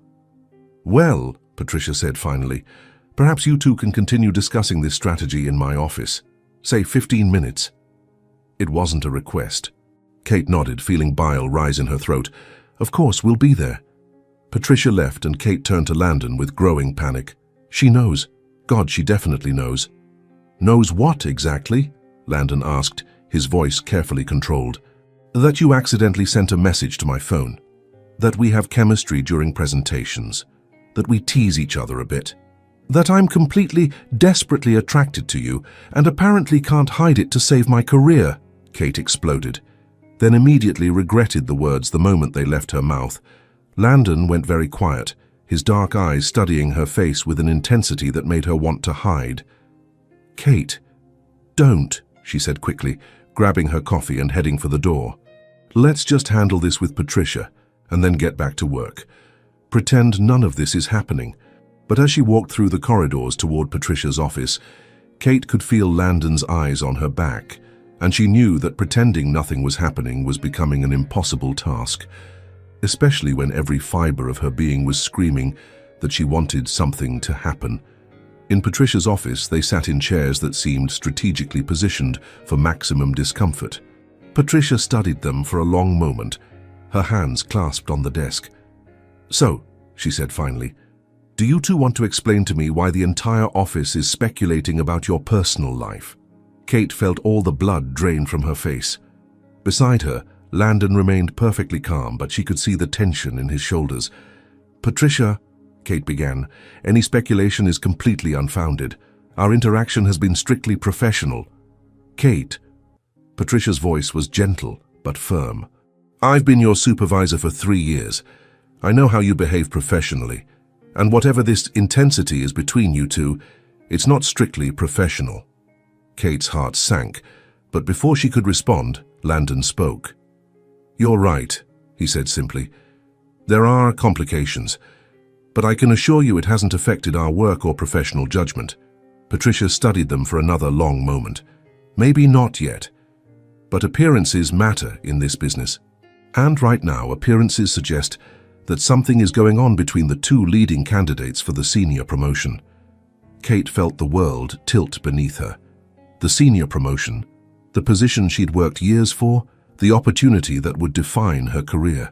"Well," Patricia said finally, "perhaps you two can continue discussing this strategy in my office. Say 15 minutes. It wasn't a request. Kate nodded, feeling bile rise in her throat. "Of course, we'll be there." Patricia left and Kate turned to Landon with growing panic. "She knows. God, she definitely knows." "Knows what exactly?" Landon asked, his voice carefully controlled. "That you accidentally sent a message to my phone. That we have chemistry during presentations. That we tease each other a bit. That I'm completely, desperately attracted to you and apparently can't hide it to save my career," Kate exploded, then immediately regretted the words the moment they left her mouth. Landon went very quiet, his dark eyes studying her face with an intensity that made her want to hide. "Kate," Don't, she said quickly, grabbing her coffee and heading for the door. Let's just handle this with Patricia and then get back to work. Pretend none of this is happening. But as she walked through the corridors toward Patricia's office, Kate could feel Landon's eyes on her back, and she knew that pretending nothing was happening was becoming an impossible task, especially when every fiber of her being was screaming that she wanted something to happen. In Patricia's office, they sat in chairs that seemed strategically positioned for maximum discomfort. Patricia studied them for a long moment, her hands clasped on the desk. "So," she said finally, "do you two want to explain to me why the entire office is speculating about your personal life?" Kate felt all the blood drain from her face. Beside her, Landon remained perfectly calm, but she could see the tension in his shoulders. "Patricia," Kate began, "any speculation is completely unfounded. Our interaction has been strictly professional." "Kate," Patricia's voice was gentle but firm. "I've been your supervisor for 3 years. I know how you behave professionally. And whatever this intensity is between you two, it's not strictly professional." Kate's heart sank, but before she could respond, Landon spoke. "You're right," he said simply. "There are complications, but I can assure you it hasn't affected our work or professional judgment." Patricia studied them for another long moment. "Maybe not yet, but appearances matter in this business. And right now, appearances suggest that something is going on between the two leading candidates for the senior promotion." Kate felt the world tilt beneath her. The senior promotion, the position she'd worked years for, the opportunity that would define her career.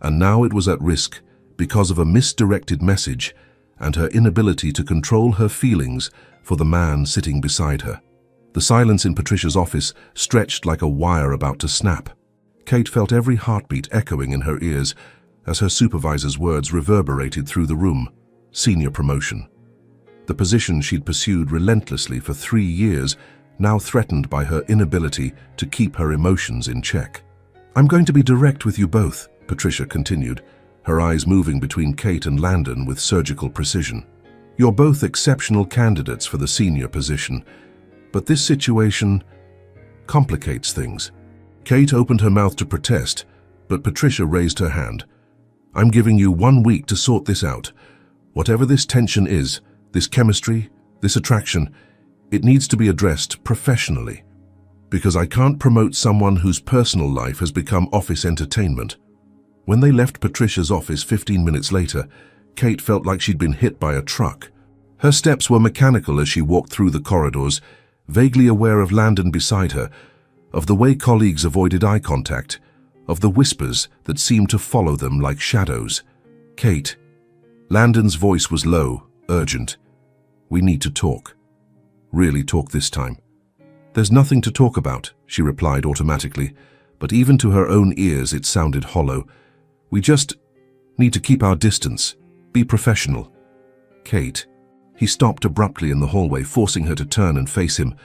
And now it was at risk because of a misdirected message and her inability to control her feelings for the man sitting beside her. The silence in Patricia's office stretched like a wire about to snap. Kate felt every heartbeat echoing in her ears as her supervisor's words reverberated through the room. Senior promotion. The position she'd pursued relentlessly for 3 years, now threatened by her inability to keep her emotions in check. "I'm going to be direct with you both," Patricia continued, her eyes moving between Kate and Landon with surgical precision. "You're both exceptional candidates for the senior position, but this situation complicates things." Kate opened her mouth to protest, but Patricia raised her hand. "I'm giving you 1 week to sort this out. Whatever this tension is, this chemistry, this attraction, it needs to be addressed professionally. Because I can't promote someone whose personal life has become office entertainment." When they left Patricia's office 15 minutes later, Kate felt like she'd been hit by a truck. Her steps were mechanical as she walked through the corridors, vaguely aware of Landon beside her, of the way colleagues avoided eye contact, of the whispers that seemed to follow them like shadows. "Kate." Landon's voice was low, urgent. "We need to talk. Really talk this time." "There's nothing to talk about," she replied automatically, but even to her own ears it sounded hollow. "We just need to keep our distance, be professional." "Kate." He stopped abruptly in the hallway, forcing her to turn and face him.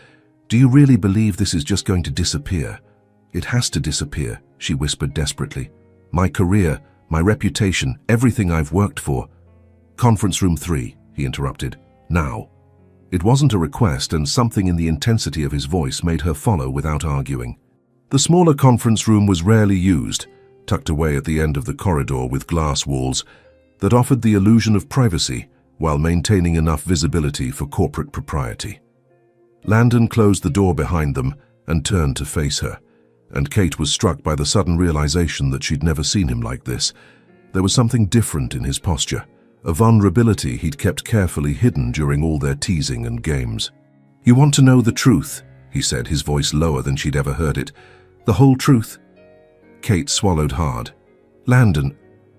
"Do you really believe this is just going to disappear?" "It has to disappear," she whispered desperately. "My career, my reputation, everything I've worked for." "Conference room 3, he interrupted. "Now." It wasn't a request, and something in the intensity of his voice made her follow without arguing. The smaller conference room was rarely used, tucked away at the end of the corridor with glass walls that offered the illusion of privacy while maintaining enough visibility for corporate propriety. Landon closed the door behind them and turned to face her, and Kate was struck by the sudden realization that she'd never seen him like this. There was something different in his posture, a vulnerability he'd kept carefully hidden during all their teasing and games. "You want to know the truth," he said, his voice lower than she'd ever heard it. "The whole truth?" Kate swallowed hard. "Landon,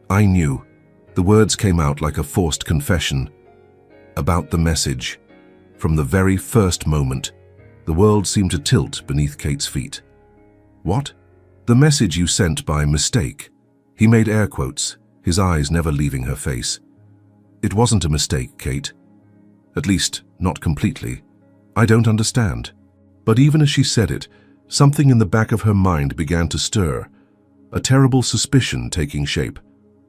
I knew." The words came out like a forced confession. "About the message. From the very first moment." The world seemed to tilt beneath Kate's feet. "What?" "The message you sent by mistake." He made air quotes, his eyes never leaving her face. "It wasn't a mistake, Kate. At least, not completely. I don't understand." But even as she said it, something in the back of her mind began to stir, a terrible suspicion taking shape.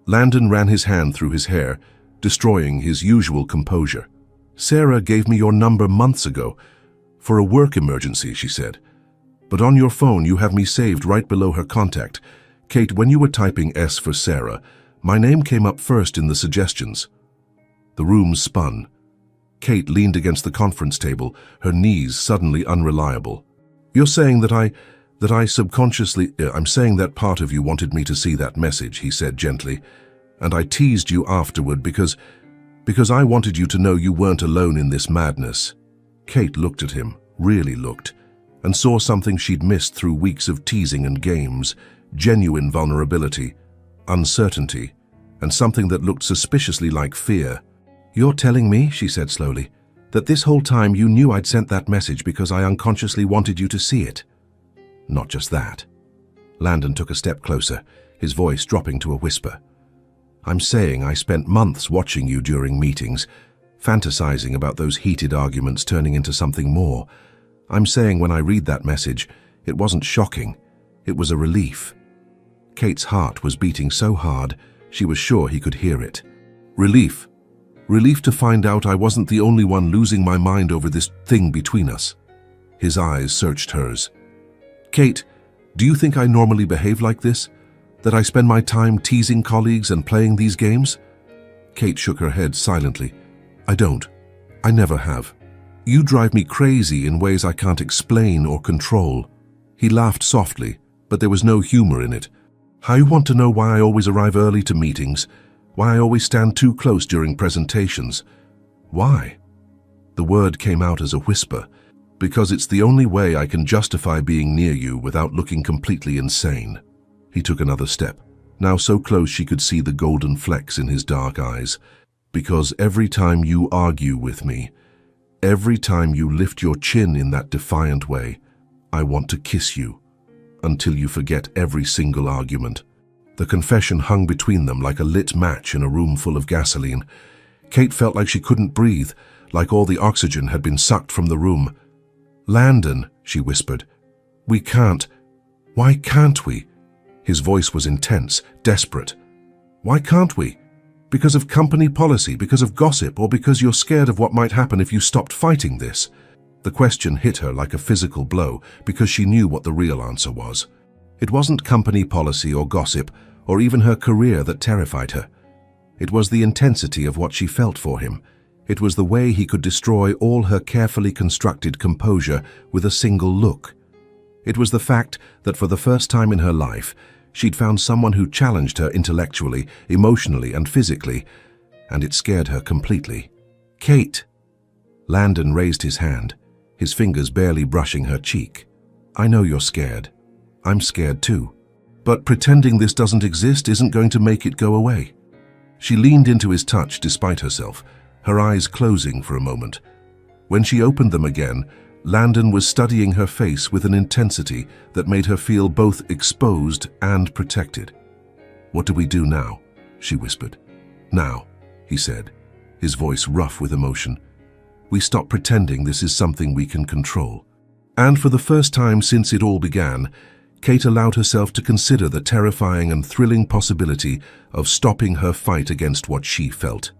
Landon ran his hand through his hair, destroying his usual composure. "Sarah gave me your number months ago. For a work emergency, she said. But on your phone you have me saved right below her contact. Kate, when you were typing S for Sarah, my name came up first in the suggestions. The room spun. Kate leaned against the conference table, her knees suddenly unreliable. You're saying that I subconsciously, I'm saying that part of you wanted me to see that message, he said gently, and I teased you afterward because I wanted you to know you weren't alone in this madness. Kate looked at him, really looked, and saw something she'd missed through weeks of teasing and games, genuine vulnerability, uncertainty, and something that looked suspiciously like fear. You're telling me, she said slowly, that this whole time you knew I'd sent that message because I unconsciously wanted you to see it? Not just that. Landon took a step closer, his voice dropping to a whisper. I'm saying I spent months watching you during meetings, fantasizing about those heated arguments turning into something more. I'm saying when I read that message, it wasn't shocking, it was a relief. Kate's heart was beating so hard, she was sure he could hear it. Relief. Relief to find out I wasn't the only one losing my mind over this thing between us. His eyes searched hers. Kate, do you think I normally behave like this? That I spend my time teasing colleagues and playing these games? Kate shook her head silently. I don't. I never have. You drive me crazy in ways I can't explain or control. He laughed softly, but there was no humor in it. I want to know why I always arrive early to meetings, why I always stand too close during presentations. Why? The word came out as a whisper, because it's the only way I can justify being near you without looking completely insane. He took another step, now so close she could see the golden flecks in his dark eyes. Because every time you argue with me, every time you lift your chin in that defiant way, I want to kiss you, until you forget every single argument. The confession hung between them like a lit match in a room full of gasoline. Kate felt like she couldn't breathe, like all the oxygen had been sucked from the room. Landon, she whispered, we can't. Why can't we? His voice was intense, desperate. Why can't we? Because of company policy, because of gossip, or because you're scared of what might happen if you stopped fighting this? The question hit her like a physical blow because she knew what the real answer was. It wasn't company policy or gossip, or even her career that terrified her. It was the intensity of what she felt for him. It was the way he could destroy all her carefully constructed composure with a single look. It was the fact that for the first time in her life, she'd found someone who challenged her intellectually, emotionally, and physically, and it scared her completely. Kate! Landon raised his hand, his fingers barely brushing her cheek. I know you're scared. I'm scared too. But pretending this doesn't exist isn't going to make it go away. She leaned into his touch despite herself, her eyes closing for a moment. When she opened them again, Landon was studying her face with an intensity that made her feel both exposed and protected. What do we do now? She whispered. Now, he said, his voice rough with emotion. We stop pretending this is something we can control. And for the first time since it all began, Kate allowed herself to consider the terrifying and thrilling possibility of stopping her fight against what she felt,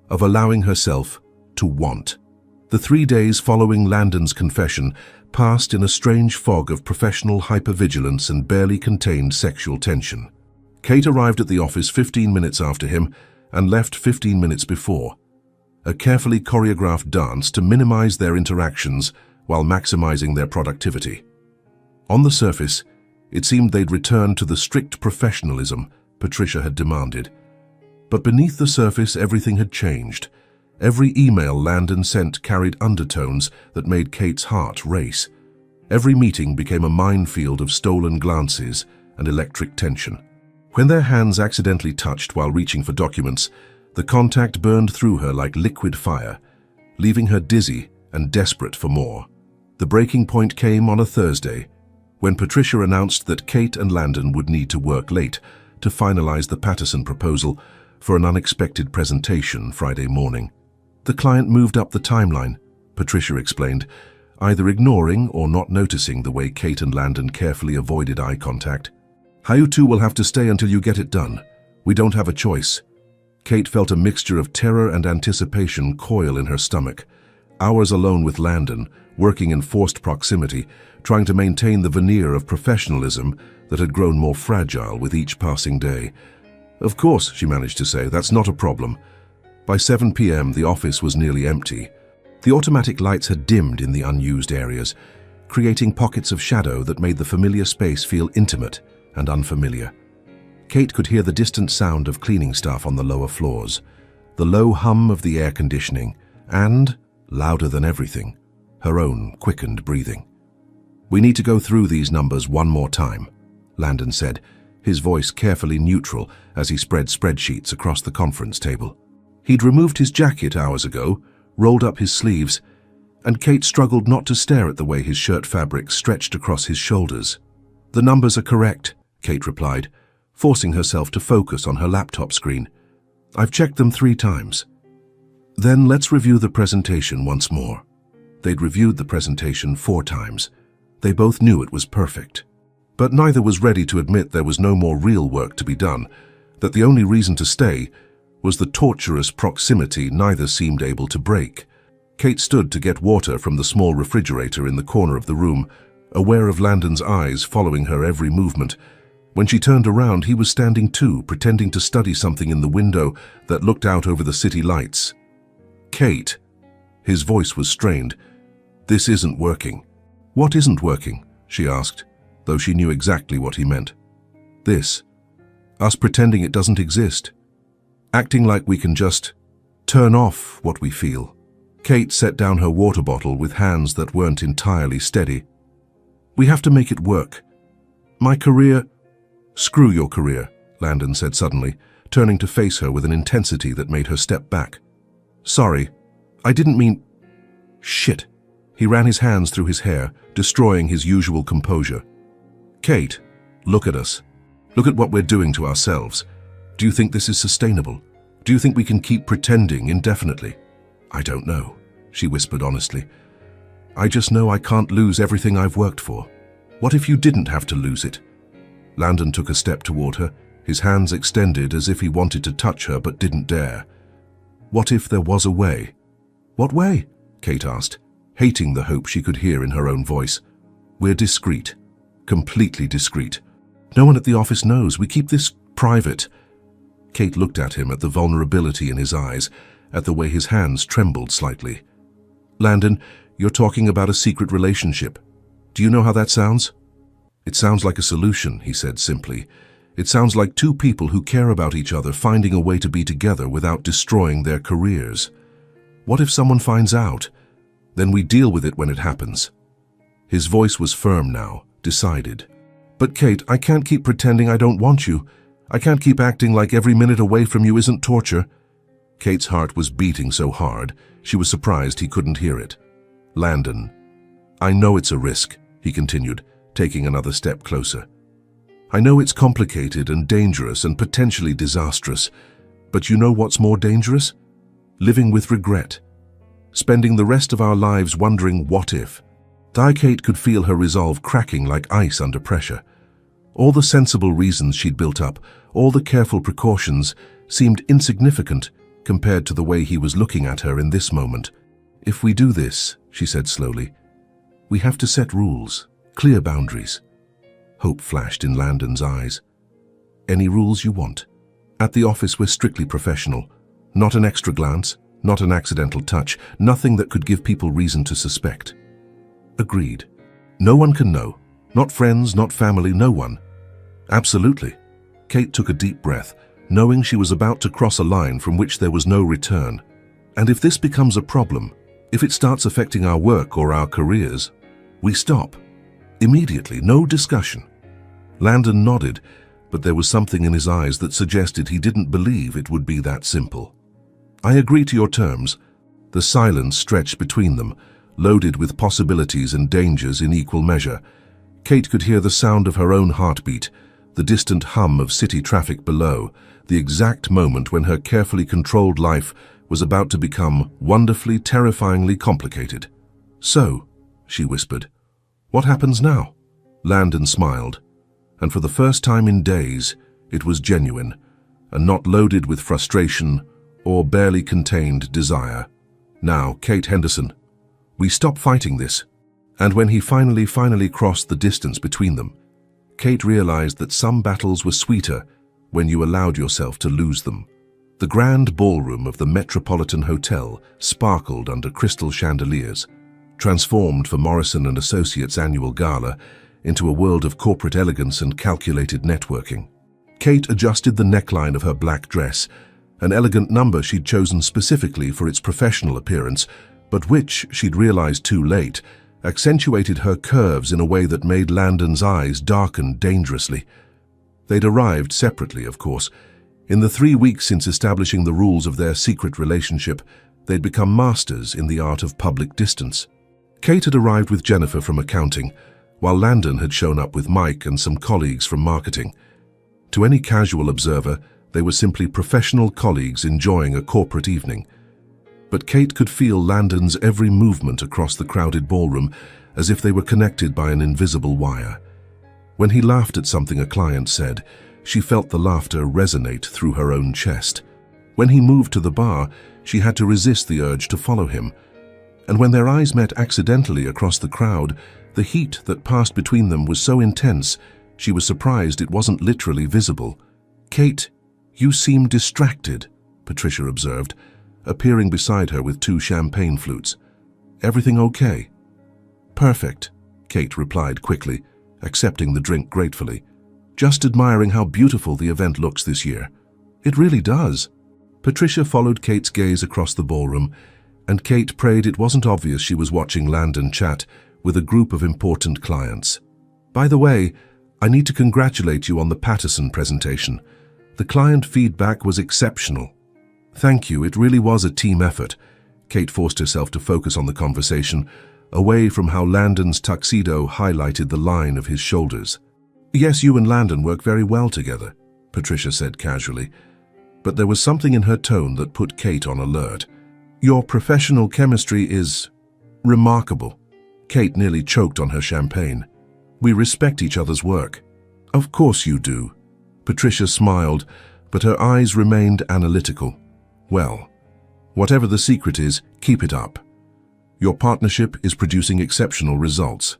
of allowing herself to want. The 3 days following Landon's confession passed in a strange fog of professional hypervigilance and barely contained sexual tension. Kate arrived at the office 15 minutes after him and left 15 minutes before, a carefully choreographed dance to minimize their interactions while maximizing their productivity. On the surface, it seemed they'd returned to the strict professionalism Patricia had demanded. But beneath the surface, everything had changed. Every email Landon sent carried undertones that made Kate's heart race. Every meeting became a minefield of stolen glances and electric tension. When their hands accidentally touched while reaching for documents, the contact burned through her like liquid fire, leaving her dizzy and desperate for more. The breaking point came on a Thursday, when Patricia announced that Kate and Landon would need to work late to finalize the Patterson proposal for an unexpected presentation Friday morning. The client moved up the timeline, Patricia explained, either ignoring or not noticing the way Kate and Landon carefully avoided eye contact. You two will have to stay until you get it done. We don't have a choice. Kate felt a mixture of terror and anticipation coil in her stomach. Hours alone with Landon, working in forced proximity, trying to maintain the veneer of professionalism that had grown more fragile with each passing day. "Of course," she managed to say, "that's not a problem." By 7 p.m. the office was nearly empty. The automatic lights had dimmed in the unused areas, creating pockets of shadow that made the familiar space feel intimate and unfamiliar. Kate could hear the distant sound of cleaning staff on the lower floors, the low hum of the air conditioning, and, louder than everything, her own quickened breathing. "We need to go through these numbers one more time," Landon said, his voice carefully neutral as he spread spreadsheets across the conference table. He'd removed his jacket hours ago, rolled up his sleeves, and Kate struggled not to stare at the way his shirt fabric stretched across his shoulders. "The numbers are correct," Kate replied, forcing herself to focus on her laptop screen. "I've checked them 3 times. "Then let's review the presentation once more." They'd reviewed the presentation 4 times. They both knew it was perfect. But neither was ready to admit there was no more real work to be done, that the only reason to stay was the torturous proximity neither seemed able to break. Kate stood to get water from the small refrigerator in the corner of the room, aware of Landon's eyes following her every movement. When she turned around, he was standing too, pretending to study something in the window that looked out over the city lights. "Kate." His voice was strained. "This isn't working." "What isn't working?" she asked, though she knew exactly what he meant. "This. Us pretending it doesn't exist. Acting like we can just turn off what we feel." Kate set down her water bottle with hands that weren't entirely steady. "We have to make it work. My career—" "Screw your career," Landon said suddenly, turning to face her with an intensity that made her step back. "Sorry, I didn't mean—" "Shit." He ran his hands through his hair, destroying his usual composure. "Kate, look at us. Look at what we're doing to ourselves. Do you think this is sustainable? Do you think we can keep pretending indefinitely?" "I don't know," she whispered honestly. "I just know I can't lose everything I've worked for." "What if you didn't have to lose it?" Landon took a step toward her, his hands extended as if he wanted to touch her but didn't dare. "What if there was a way?" "What way?" Kate asked, hating the hope she could hear in her own voice. "We're discreet. Completely discreet. No one at the office knows. We keep this private." Kate looked at him, at the vulnerability in his eyes, at the way his hands trembled slightly. "Landon, you're talking about a secret relationship. Do you know how that sounds?" "It sounds like a solution," he said simply. "It sounds like 2 people who care about each other finding a way to be together without destroying their careers. What if someone finds out? Then we deal with it when it happens." His voice was firm now, decided. "But Kate, I can't keep pretending I don't want you. I can't keep acting like every minute away from you isn't torture." Kate's heart was beating so hard, she was surprised he couldn't hear it. "Landon, I know it's a risk," he continued, taking another step closer. "I know it's complicated and dangerous and potentially disastrous, but you know what's more dangerous? Living with regret. Spending the rest of our lives wondering what if." Kate could feel her resolve cracking like ice under pressure. All the sensible reasons she'd built up, all the careful precautions, seemed insignificant compared to the way he was looking at her in this moment. "If we do this," she said slowly, "we have to set rules, clear boundaries." Hope flashed in Landon's eyes. "Any rules you want. At the office we're strictly professional. Not an extra glance, not an accidental touch, nothing that could give people reason to suspect." "Agreed. No one can know. Not friends, not family, no one." "Absolutely." Kate took a deep breath, knowing she was about to cross a line from which there was no return. "And if this becomes a problem, if it starts affecting our work or our careers, we stop. Immediately, no discussion." Landon nodded, but there was something in his eyes that suggested he didn't believe it would be that simple. "I agree to your terms." The silence stretched between them, loaded with possibilities and dangers in equal measure. Kate could hear the sound of her own heartbeat, the distant hum of city traffic below, the exact moment when her carefully controlled life was about to become wonderfully, terrifyingly complicated. "So," she whispered, "what happens now?" Landon smiled, and for the first time in days, it was genuine, and not loaded with frustration or barely contained desire. "Now, Kate Henderson," We stop fighting this. And when he finally crossed the distance between them, Kate realized that some battles were sweeter when you allowed yourself to lose them. The grand ballroom of the Metropolitan Hotel sparkled under crystal chandeliers, transformed for Morrison & Associates' annual gala into a world of corporate elegance and calculated networking. Kate adjusted the neckline of her black dress, an elegant number she'd chosen specifically for its professional appearance, but which, she'd realized too late, accentuated her curves in a way that made Landon's eyes darken dangerously. They'd arrived separately, of course. In the 3 weeks since establishing the rules of their secret relationship, they'd become masters in the art of public distance. Kate had arrived with Jennifer from accounting, while Landon had shown up with Mike and some colleagues from marketing. To any casual observer, they were simply professional colleagues enjoying a corporate evening. But Kate could feel Landon's every movement across the crowded ballroom as if they were connected by an invisible wire. When he laughed at something a client said, she felt the laughter resonate through her own chest. When he moved to the bar, she had to resist the urge to follow him. And when their eyes met accidentally across the crowd, the heat that passed between them was so intense, she was surprised it wasn't literally visible. "Kate, you seem distracted," Patricia observed, appearing beside her with 2 champagne flutes. "Everything okay?" "Perfect," Kate replied quickly, accepting the drink gratefully. "Just admiring how beautiful the event looks this year." "It really does." Patricia followed Kate's gaze across the ballroom, and Kate prayed it wasn't obvious she was watching Landon chat with a group of important clients. "By the way, I need to congratulate you on the Patterson presentation. The client feedback was exceptional." "Thank you, it really was a team effort." Kate forced herself to focus on the conversation, away from how Landon's tuxedo highlighted the line of his shoulders. "Yes, you and Landon work very well together," Patricia said casually, but there was something in her tone that put Kate on alert. "Your professional chemistry is remarkable." Kate nearly choked on her champagne. "We respect each other's work." "Of course you do." Patricia smiled, but her eyes remained analytical. "Well, whatever the secret is, keep it up. Your partnership is producing exceptional results."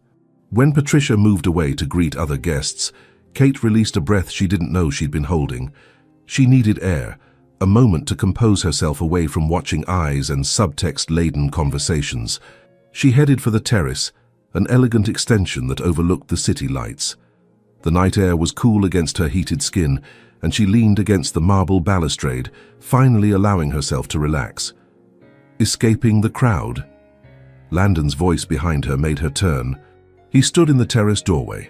When Patricia moved away to greet other guests, Kate released a breath she didn't know she'd been holding. She needed air, a moment to compose herself away from watching eyes and subtext-laden conversations. She headed for the terrace, an elegant extension that overlooked the city lights. The night air was cool against her heated skin, and she leaned against the marble balustrade, finally allowing herself to relax. Escaping the crowd? Landon's voice behind her made her turn. He stood in the terrace doorway,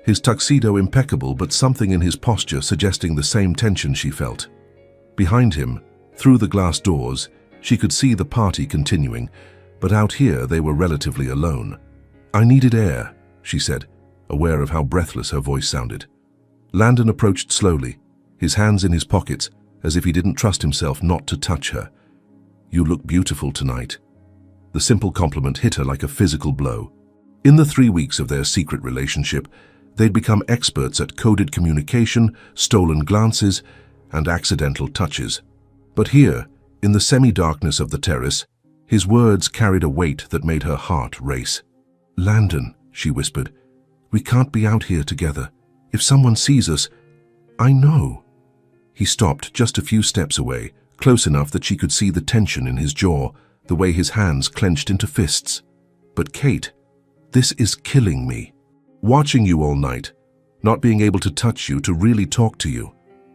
his tuxedo impeccable but something in his posture suggesting the same tension she felt. Behind him, through the glass doors, she could see the party continuing, but out here they were relatively alone. "I needed air," she said, aware of how breathless her voice sounded. Landon approached slowly, his hands in his pockets, as if he didn't trust himself not to touch her. "You look beautiful tonight." The simple compliment hit her like a physical blow. In the 3 weeks of their secret relationship, they'd become experts at coded communication, stolen glances, and accidental touches. But here, in the semi-darkness of the terrace, his words carried a weight that made her heart race. "Landon," she whispered, "we can't be out here together. If someone sees us..." "I know." He stopped just a few steps away, close enough that she could see the tension in his jaw, the way his hands clenched into fists. "But Kate, this is killing me. Watching you all night, not being able to touch you, to really talk to you.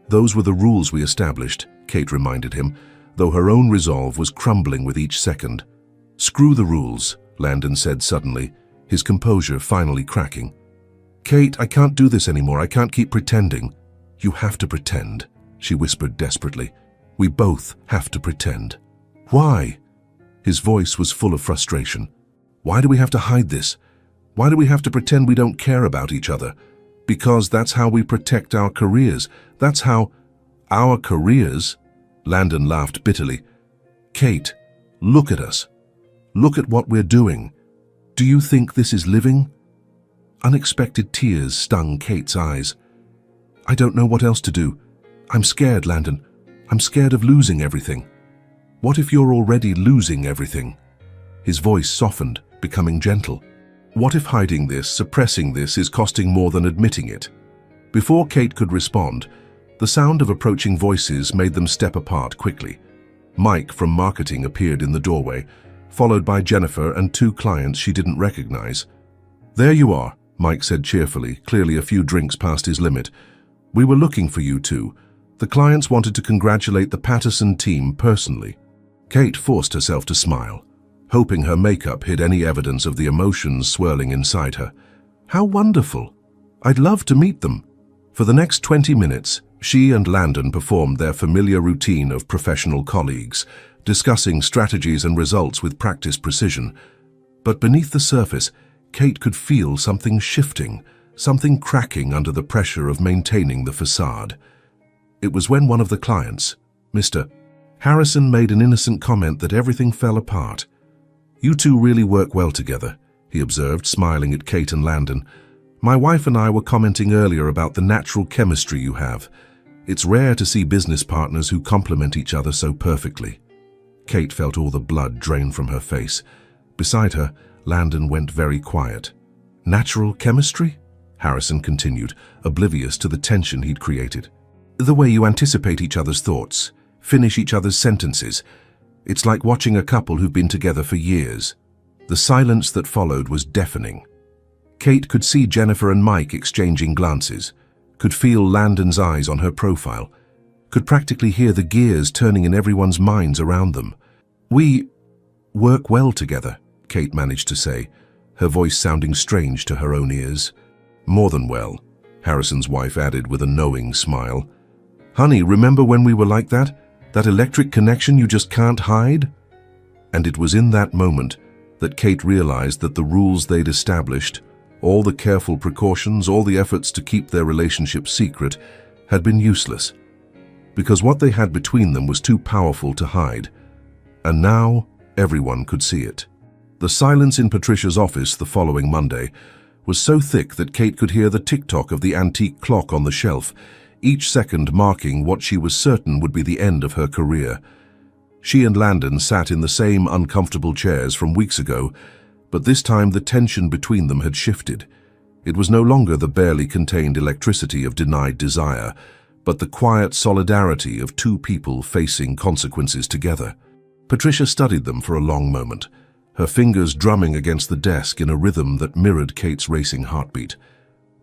Those were the rules we established," Kate reminded him, though her own resolve was crumbling with each second. "Screw the rules," Landon said suddenly, his composure finally cracking. "Kate, I can't do this anymore. I can't keep pretending." "You have to pretend," she whispered desperately. "We both have to pretend." "Why?" His voice was full of frustration. "Why do we have to hide this? Why do we have to pretend we don't care about each other? Because that's how we protect our careers. That's how..." "Our careers?" Landon laughed bitterly. "Kate, look at us. Look at what we're doing. Do you think this is living?" Unexpected tears stung Kate's eyes. "I don't know what else to do. I'm scared, Landon. I'm scared of losing everything." "What if you're already losing everything?" His voice softened, becoming gentle. What if hiding this, suppressing this, is costing more than admitting it? Before Kate could respond, the sound of approaching voices made them step apart quickly. Mike from marketing appeared in the doorway, followed by Jennifer and two clients she didn't recognize. "There you are," Mike said cheerfully, clearly a few drinks past his limit. "We were looking for you two. The clients wanted to congratulate the Patterson team personally." Kate forced herself to smile, hoping her makeup hid any evidence of the emotions swirling inside her. "How wonderful! I'd love to meet them." For the next 20 minutes, she and Landon performed their familiar routine of professional colleagues, discussing strategies and results with practiced precision. But beneath the surface, Kate could feel something shifting, something cracking under the pressure of maintaining the facade. It was when one of the clients, Mr. Harrison, made an innocent comment that everything fell apart. "You two really work well together," he observed, smiling at Kate and Landon. "My wife and I were commenting earlier about the natural chemistry you have. It's rare to see business partners who complement each other so perfectly." Kate felt all the blood drain from her face. Beside her, Landon went very quiet. "Natural chemistry?" Harrison continued, oblivious to the tension he'd created. "The way you anticipate each other's thoughts, finish each other's sentences. It's like watching a couple who've been together for years." The silence that followed was deafening. Kate could see Jennifer and Mike exchanging glances, could feel Landon's eyes on her profile, could practically hear the gears turning in everyone's minds around them. "We work well together," Kate managed to say, her voice sounding strange to her own ears. "More than well," Harrison's wife added with a knowing smile. "Honey, remember when we were like that? That electric connection you just can't hide?" And it was in that moment that Kate realized that the rules they'd established, all the careful precautions, all the efforts to keep their relationship secret, had been useless. Because what they had between them was too powerful to hide. And now, everyone could see it. The silence in Patricia's office the following Monday was so thick that Kate could hear the tick-tock of the antique clock on the shelf, each second marking what she was certain would be the end of her career. She and Landon sat in the same uncomfortable chairs from weeks ago, but this time the tension between them had shifted. It was no longer the barely contained electricity of denied desire, but the quiet solidarity of two people facing consequences together. Patricia studied them for a long moment, her fingers drumming against the desk in a rhythm that mirrored Kate's racing heartbeat.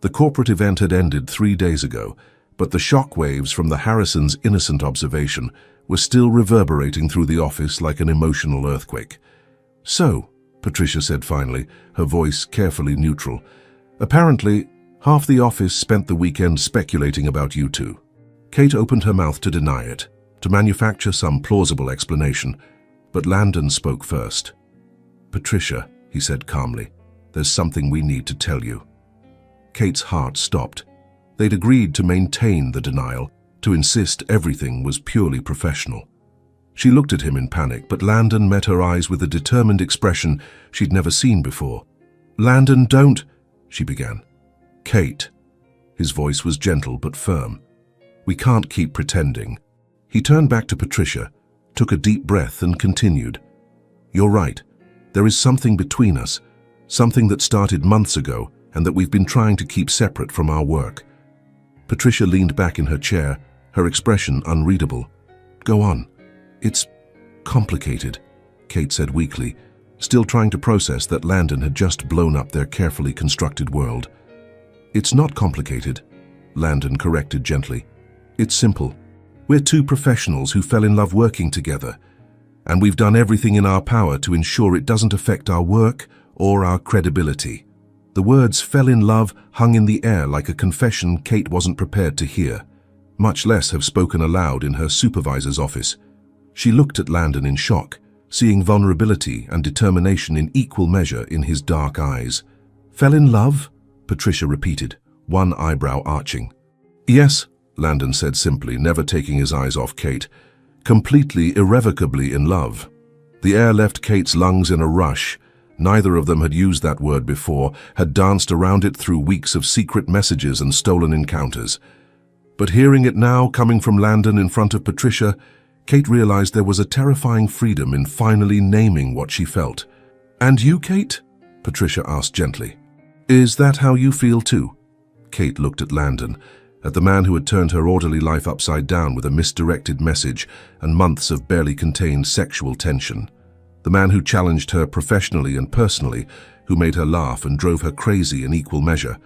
The corporate event had ended 3 days ago, but the shock waves from the Harrisons' innocent observation were still reverberating through the office like an emotional earthquake. "So," Patricia said finally, her voice carefully neutral, "apparently, half the office spent the weekend speculating about you two." Kate opened her mouth to deny it, to manufacture some plausible explanation, but Landon spoke first. "Patricia," he said calmly, "there's something we need to tell you." Kate's heart stopped. They'd agreed to maintain the denial, to insist everything was purely professional. She looked at him in panic, but Landon met her eyes with a determined expression she'd never seen before. "Landon, don't," she began. "Kate." His voice was gentle but firm. "We can't keep pretending." He turned back to Patricia, took a deep breath and continued. "You're right. There is something between us, something that started months ago and that we've been trying to keep separate from our work." Patricia leaned back in her chair, her expression unreadable. "Go on." "It's complicated," Kate said weakly, still trying to process that Landon had just blown up their carefully constructed world. "It's not complicated," Landon corrected gently. "It's simple. We're two professionals who fell in love working together, and we've done everything in our power to ensure it doesn't affect our work or our credibility." The words "fell in love" hung in the air like a confession Kate wasn't prepared to hear, much less have spoken aloud in her supervisor's office. She looked at Landon in shock, seeing vulnerability and determination in equal measure in his dark eyes. "Fell in love?" Patricia repeated, one eyebrow arching. "Yes," Landon said simply, never taking his eyes off Kate. "Completely, irrevocably in love." The air left Kate's lungs in a rush. Neither of them had used that word before, had danced around it through weeks of secret messages and stolen encounters. But hearing it now coming from Landon in front of Patricia, Kate realized there was a terrifying freedom in finally naming what she felt. "And you, Kate?" Patricia asked gently. "Is that how you feel too?" Kate looked at Landon, at the man who had turned her orderly life upside down with a misdirected message and months of barely contained sexual tension. The man who challenged her professionally and personally, who made her laugh and drove her crazy in equal measure,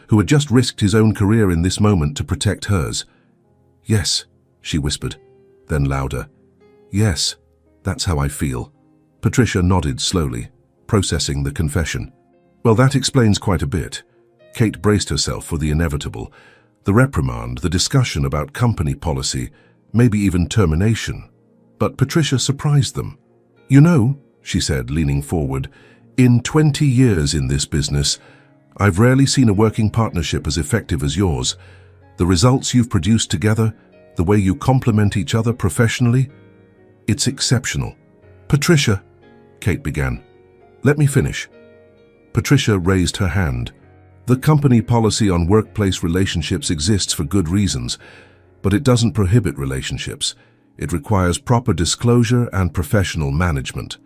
who had just risked his own career in this moment to protect hers. "Yes," she whispered, then louder. "Yes, that's how I feel." Patricia nodded slowly, processing the confession. "Well, that explains quite a bit." Kate braced herself for the inevitable. The reprimand, the discussion about company policy, maybe even termination. But Patricia surprised them. "You know," she said, leaning forward, "in 20 years in this business, I've rarely seen a working partnership as effective as yours. The results you've produced together, the way you complement each other professionally, it's exceptional." "Patricia," Kate began. "Let me finish." Patricia raised her hand. "The company policy on workplace relationships exists for good reasons, but it doesn't prohibit relationships. It requires proper disclosure and professional management."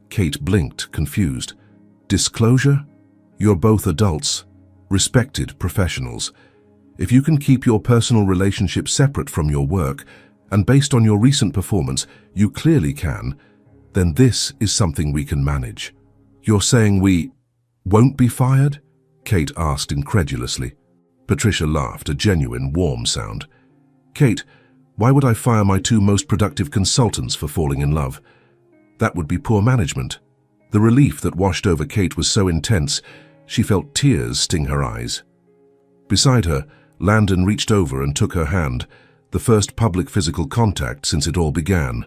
Kate blinked, confused. "Disclosure? You're both adults, respected professionals. If you can keep your personal relationship separate from your work, and based on your recent performance, you clearly can, then this is something we can manage." "You're saying we won't be fired?" Kate asked incredulously. Patricia laughed, a genuine, warm sound. "Kate, why would I fire my 2 most productive consultants for falling in love? That would be poor management." The relief that washed over Kate was so intense, she felt tears sting her eyes. Beside her, Landon reached over and took her hand, the first public physical contact since it all began.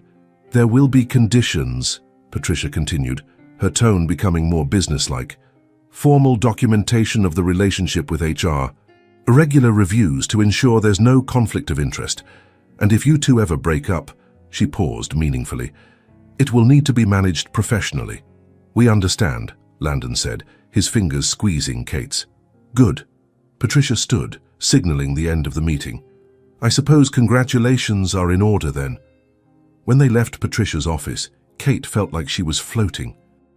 "There will be conditions," Patricia continued, her tone becoming more businesslike. "Formal documentation of the relationship with HR, regular reviews to ensure there's no conflict of interest, and if you two ever break up," she paused meaningfully, "it will need to be managed professionally." "We understand," Landon said, his fingers squeezing Kate's. "Good." Patricia stood, signaling the end of the meeting. "I suppose congratulations are in order then." When they left Patricia's office, Kate felt like she was floating.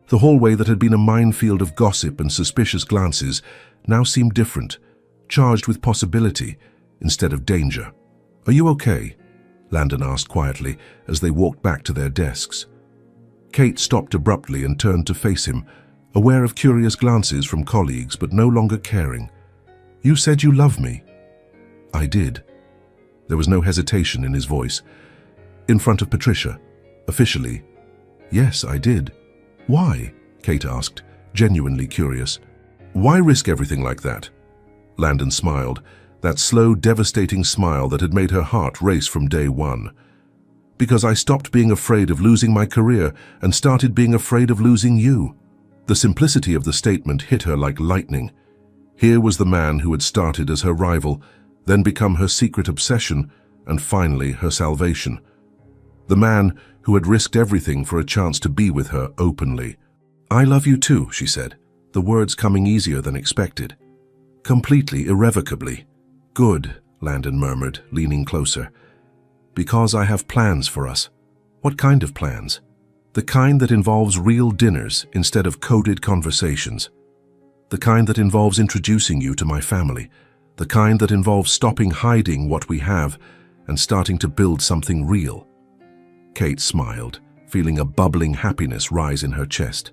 The hallway that had been a minefield of gossip and suspicious glances now seemed different, charged with possibility instead of danger. "Are you okay?" Landon asked quietly as they walked back to their desks. Kate stopped abruptly and turned to face him, aware of curious glances from colleagues but no longer caring. "You said you love me." "I did." There was no hesitation in his voice. In front of Patricia, officially, "Yes, I did." "Why?" Kate asked, genuinely curious. "Why risk everything like that?" Landon smiled, that slow, devastating smile that had made her heart race from day one. "Because I stopped being afraid of losing my career and started being afraid of losing you." The simplicity of the statement hit her like lightning. Here was the man who had started as her rival, then become her secret obsession, and finally her salvation. The man who had risked everything for a chance to be with her openly. "I love you too," she said, the words coming easier than expected. "Completely, irrevocably." "Good," Landon murmured, leaning closer. "Because I have plans for us." "What kind of plans?" "The kind that involves real dinners instead of coded conversations. The kind that involves introducing you to my family. The kind that involves stopping hiding what we have and starting to build something real." Kate smiled, feeling a bubbling happiness rise in her chest.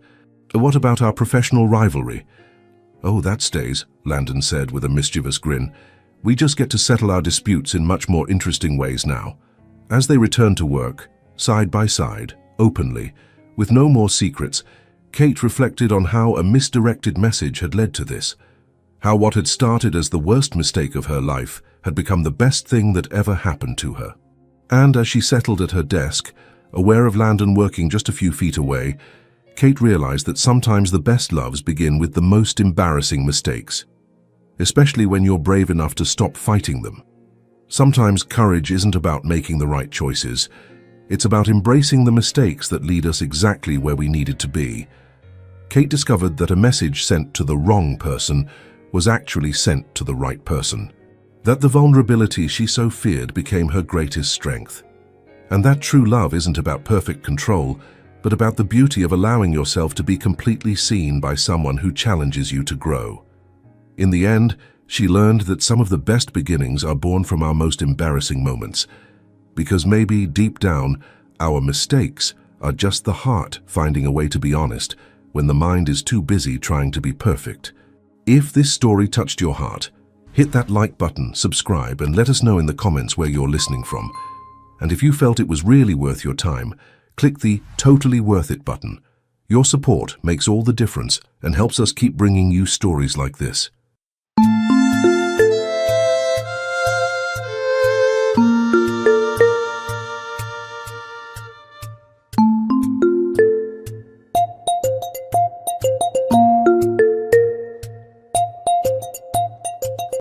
"What about our professional rivalry?" "Oh, that stays," Landon said with a mischievous grin. "We just get to settle our disputes in much more interesting ways now." As they returned to work, side by side, openly, with no more secrets, Kate reflected on how a misdirected message had led to this. How what had started as the worst mistake of her life had become the best thing that ever happened to her. And as she settled at her desk, aware of Landon working just a few feet away, Kate realized that sometimes the best loves begin with the most embarrassing mistakes, especially when you're brave enough to stop fighting them. Sometimes courage isn't about making the right choices. It's about embracing the mistakes that lead us exactly where we needed to be. Kate discovered that a message sent to the wrong person was actually sent to the right person. That the vulnerability she so feared became her greatest strength. And that true love isn't about perfect control, but about the beauty of allowing yourself to be completely seen by someone who challenges you to grow. In the end, she learned that some of the best beginnings are born from our most embarrassing moments, because maybe deep down, our mistakes are just the heart finding a way to be honest when the mind is too busy trying to be perfect. If this story touched your heart, hit that like button, subscribe, and let us know in the comments where you're listening from. And if you felt it was really worth your time, click the Totally Worth It button. Your support makes all the difference and helps us keep bringing you stories like this.